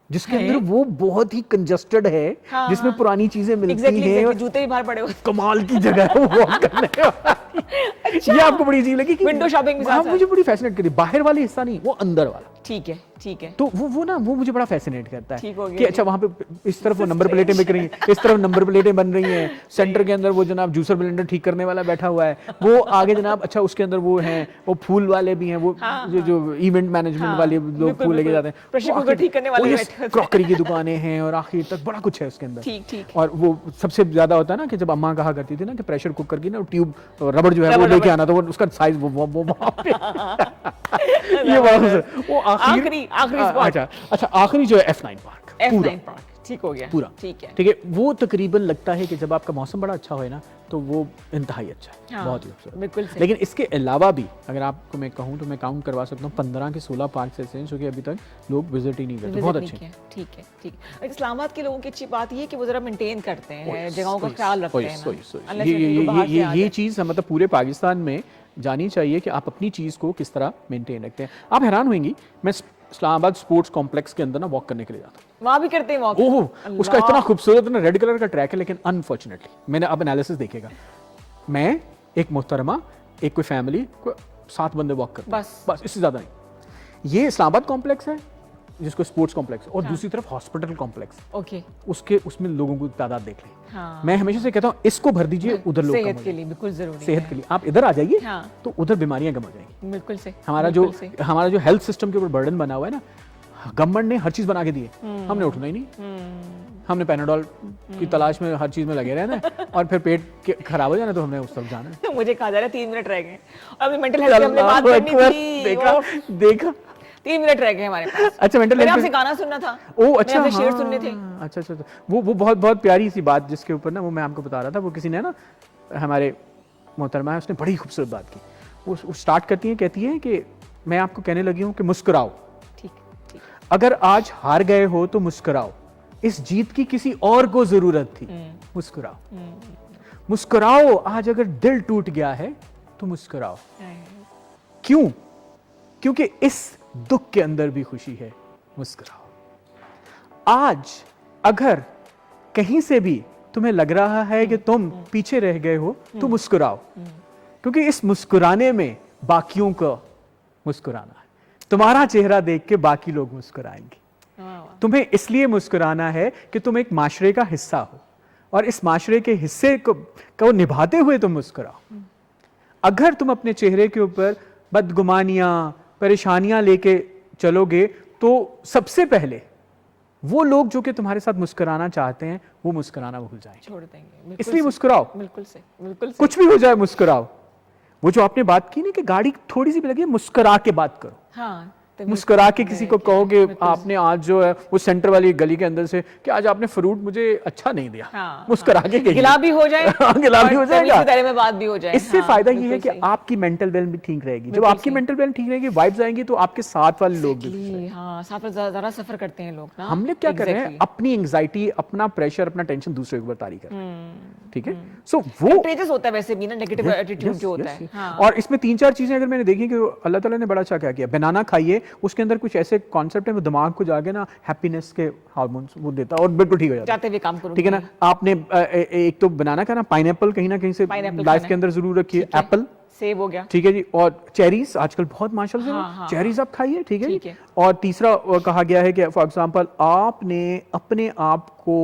C: जिसके अंदर वो बहुत ही कंजस्टेड है,
A: हाँ,
C: जिसमें
A: हाँ।
C: पुरानी चीजें मिलती
A: Exactly,
C: हैं, और
A: जूते भी बाहर पड़े हुए।
C: कमाल की जगह है वो वॉक करने वाली। ये आपको बड़ी अजीब लगी कि
A: विंडो शॉपिंग भी
C: हाँ,
A: साथ-साथ।
C: मुझे बड़ी फैसिनेट करी, बाहर वाला हिस्सा नहीं, वो अंदर वाला।
A: ठीक है ठीक है।
C: तो वो ना वो मुझे बड़ा फैसिनेट करता
A: ठीक
C: है
A: हो गया
C: कि
A: जी।
C: अच्छा वहाँ पे इस तरफ वो नंबर प्लेटें बिक रही हैं, इस तरफ नंबर प्लेटें बन रही हैं, सेंटर के अंदर वो जनाब जूसर ब्लेंडर ठीक करने वाला बैठा हुआ है, वो आगे जनाब अच्छा उसके अंदर वो हैं, वो फूल वाले भी हैं, वो जो इवेंट मैनेजमेंट वाले लोग
A: बिल्कुल,
C: फूल लेके
A: बिल्कुल।
C: जाते हैं,
A: प्रेशर
C: वो
A: कुकर
C: आखिर-
A: ठीक करने वाले
C: वो ये
A: बैठे होते हैं।
C: क्रॉकरी की दुकानें हैं और आखिर तक बड़ा कुछ है उसके अंदर।
A: ठीक ठीक।
C: और वो सबसे ज्यादा होता है ना कि जब अम्मा कहा करती थी ना कि प्रेशर कुकर की ना ट्यूब रबड़ जो है वो
A: रबड़,
C: लेके
A: रबड़।
C: आना, तो वो उसका साइज वो वहाँ पे ये बात वो
A: आखिरी spot।
C: अच्छा आखिरी जो है F9 पार्क
A: F9 पार्क ठीक हो गया।
C: पूरा
A: ठीक है।
C: ठीक है, वो तकरीबन लगता है कि जब आपका मौसम बड़ा अच्छा होए ना, तो वो इंतहाई अच्छा है,
A: हाँ,
C: बहुत ही खूबसूरत।
A: बिल्कुल सही।
C: लेकिन इसके अलावा भी अगर आपको मैं कहूँ तो मैं काउंट करवा सकता हूँ 15 के 16 पार्क ऐसे हैं जो कि अभी तक लोग विजिट ही नहीं करते, बहुत अच्छे हैं।
A: ठीक है ठीक है। इस्लामाबाद के लोगों की अच्छी बात ये है कि वो जरा मेंटेन करते हैं, जगहों का ख्याल रखते हैं ना। Unless उनको बाहर से आ
C: ये
A: जाए।
C: चीज़ मतलब पूरे पाकिस्तान में जानी चाहिए कि आप अपनी चीज़ को किस तरह मेंटेन रखते हैं। आप हैरान होंगी, मैं इस्लामाबाद स्पोर्ट्स कॉम्प्लेक्स के अंदर ना वॉक करने के लिए जाता हूँ,
A: वहाँ भी करते हैं वॉक।
C: ओह उसका इतना खूबसूरत ना रेड कलर का ट्रैक है, लेकिन अनफॉर्चुनेटली मैंने अब एनालिसिस देखेगा, मैं एक मोहतरमा एक कोई फैमिली 7 बंदे वॉक करते हैं, बस इससे ज्यादा नहीं। ये इस्लामाबाद कॉम्प्लेक्स है जिसको स्पोर्ट्स कॉम्प्लेक्स, और दूसरी तरफ हॉस्पिटल कॉम्प्लेक्स,
A: ओके
C: उसमें लोगों की तादाद देख लें।
A: हाँ।
C: मैं हमेशा से कहता हूँ इसको भर दीजिए, उधर लोग कम हो
A: सेहत के
C: जाएंगे।
A: लिए बिल्कुल जरूरी
C: सेहत
A: है।
C: के लिए आप इधर आ जाइए,
A: हाँ।
C: तो उधर बीमारियां कम हो जाएंगी।
A: बिल्कुल से
C: हमारा जो हेल्थ सिस्टम के ऊपर बर्डन बना हुआ है ना, गवर्नमेंट ने हर चीज बना के दी है, हमने उठना ही नहीं। हमने पैनाडोल की तलाश में हर चीज में लगे रहना है, और फिर पेट खराब हो जाना तो हमने उस तरफ जाना है।
A: मुझे कहा जा रहा है 3 मिनट रह गए, और अभी मेंटल हेल्थ की हमने बात करनी थी।
C: देखा
A: 3 मिनट रह गए हमारे पास।
C: अच्छा मेंटल
A: मैंने
C: हेल्थ
A: आपसे गाना सुनना था।
C: ओ अच्छा,
A: मैंने आपसे शेर सुनने थे।
C: अच्छा वो बहुत बहुत प्यारी सी बात जिसके ऊपर ना वो मैं आपको बता रहा था, वो किसी ने ना हमारे मोहतरमा है उसने बड़ी खूबसूरत बात की। वो स्टार्ट करती है, कहती है कि मैं आपको कहने लगी हूँ कि मुस्कुराओ,
A: ठीक ठीक।
C: अगर आज हार गए हो तो मुस्कुराओ, इस जीत की किसी और को जरूरत थी, मुस्कुराओ मुस्कुराओ, आज अगर दिल टूट गया है तो मुस्कुराओ। क्यों? क्योंकि इस दुख के अंदर भी खुशी है, मुस्कुराओ। आज अगर कहीं से भी तुम्हें लग रहा है कि तुम पीछे रह गए हो तो मुस्कुराओ, क्योंकि इस मुस्कुराने में बाकियों का मुस्कुराना है। तुम्हारा चेहरा देख के बाकी लोग मुस्कुराएंगे। तुम्हें इसलिए मुस्कुराना है कि तुम एक माशरे का हिस्सा हो, और इस माशरे के हिस्से को निभाते हुए तुम मुस्कुराओ। अगर तुम अपने चेहरे के ऊपर बदगुमानियां परेशानियां लेके चलोगे तो सबसे पहले वो लोग जो कि तुम्हारे साथ मुस्कुराना चाहते हैं वो मुस्कुराना भूल जाएंगे,
A: छोड़ देंगे।
C: इसलिए मुस्कुराओ।
A: बिल्कुल से बिल्कुल से।
C: कुछ भी हो जाए मुस्कुराओ। वो जो आपने बात की ना कि गाड़ी थोड़ी सी भी लगी, मुस्कुरा के बात करो।
A: हाँ,
C: मुस्कुरा के किसी को कहो कि आपने आज जो है वो सेंटर वाली गली के अंदर से कि आज आपने फ्रूट मुझे अच्छा नहीं दिया,
A: हाँ,
C: मुस्कुरा के कहिए।
A: गिला भी हो जाए,
C: गिला भी हो जाएगा,
A: के दायरे में बात भी हो जाए।
C: इससे
A: हाँ,
C: फायदा ये है कि आपकी मेंटल वेल भी ठीक रहेगी। जब आपकी मेंटल वेल ठीक रहेगी, वाइब्स आएंगी, तो आपके साथ वाले लोग भी।
A: हाँ, साथ में ज़्यादा सफर करते हैं लोग ना।
C: हम लोग क्या कर रहे हैं, अपनी एंजाइटी, अपना प्रेशर, अपना टेंशन दूसरे के ऊपर तारी कर रहे हैं। ठीक है, सो वो
A: कंटेजियस होता है वैसे भी ना, नेगेटिव एटीट्यूड जो होता है।
C: और इसमें 3-4 चीजें अगर मैंने देखी कि अल्लाह ताला ने बड़ा अच्छा क्या किया। बनाना खाइए, उसके अंदर कुछ ऐसे कॉन्सेप्ट है वो दिमाग को जाके ना हैप्पीनेस के हार्मोन्स वो देता है और बिल्कुल ठीक हो जाता है।
A: जाते हुए काम करूँ,
C: ठीक है ना। आपने एक तो बनाना का ना पाइनएप्पल कहीं ना कहीं से लाइफ के अंदर जरूर रखिए, एप्पल,
A: सेब हो गया,
C: ठीक है जी, और चेरीज आजकल बहुत माशाल्लाह से
A: हाँ,
C: चेरीज आप खाइए, ठीक है
A: ठीक
C: जी।
A: है।
C: और तीसरा कहा गया है कि फॉर एग्जांपल आपने अपने आप को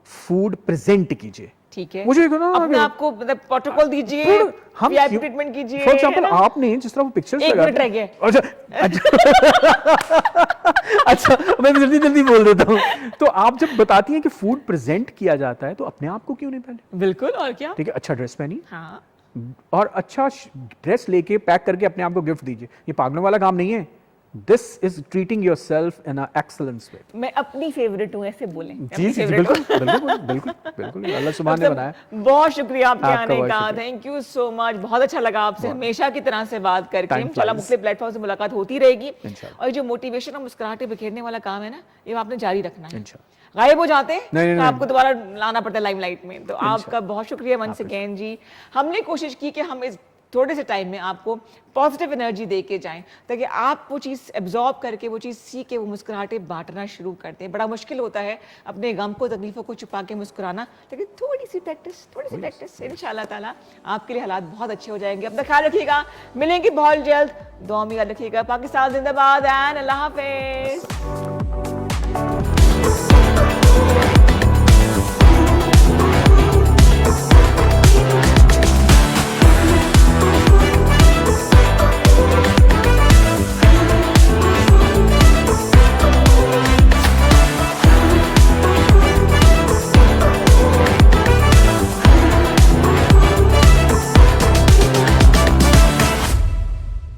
C: फूड प्रेजेंट कीजिए,
A: ठीक है,
C: मुझे ना
A: अपने आप को मतलब प्रोटोकॉल दीजिए,
C: हम
A: वीआईपी ट्रीटमेंट कीजिए।
C: फॉर एग्जांपल आपने जिस तरह वो पिक्चर्स
A: एक मिनट रह गया।
C: अच्छा मैं जल्दी जल्दी बोल देता हूँ। तो आप जब बताती हैं कि फूड प्रेजेंट किया जाता है तो अपने आप को क्यों नहीं पहले,
A: बिल्कुल, और क्या,
C: ठीक है, अच्छा ड्रेस पहनी,
A: हाँ,
C: और अच्छा ड्रेस लेके पैक करके अपने आप को गिफ्ट दीजिए। ये पागलों वाला काम नहीं है। This is treating yourself in a excellence way.
A: मैं अपनी फेवरेट हूँ ऐसे बोलें,
C: जी जी बिल्कुल बिल्कुल बिल्कुल बिल्कुल, अल्लाह सुभान ने बनाया।
A: बहुत शुक्रिया आपके
C: आपका
A: आने
C: बहुत
A: का,
C: शुक्रिया।
A: थैंक यू सो मच, बहुत अच्छा लगा आपसे हमेशा की तरह से बात करके।
C: Time
A: इंशाल्लाह
C: flies.
A: मुख्तलिफ प्लेटफॉर्म से मुलाकात होती रहेगी,
C: इंशाल्लाह।
A: और जो मोटिवेशन और मुस्कुराहटें बिखेरने वाला काम है ना, ये आपने जारी रखना है।
C: इंशाल्लाह।
A: गायब हो जाते हैं
C: नहीं,
A: तो
C: नहीं,
A: आपको दोबारा लाना पड़ता है लाइमलाइट में। तो आपका बहुत शुक्रिया वंस अगेन जी। हमने कोशिश की कि हम इस थोड़े से टाइम में आपको पॉजिटिव एनर्जी दे के जाएं, ताकि आप वो चीज़ एब्जॉर्ब करके, वो चीज़ सीख के वो मुस्कुराहटें बांटना शुरू करते हैं। बड़ा मुश्किल होता है अपने गम को, तकलीफों को छुपा के मुस्कुराना, लेकिन थोड़ी सी प्रैक्टिस इंशाल्लाह ताला आपके लिए हालात बहुत अच्छे हो जाएंगे। अपना ख्याल रखिएगा, मिलेंगे बहुत जल्द, दुआ में याद रखिएगा। पाकिस्तान जिंदाबाद एंड अल्लाह हाफिज़।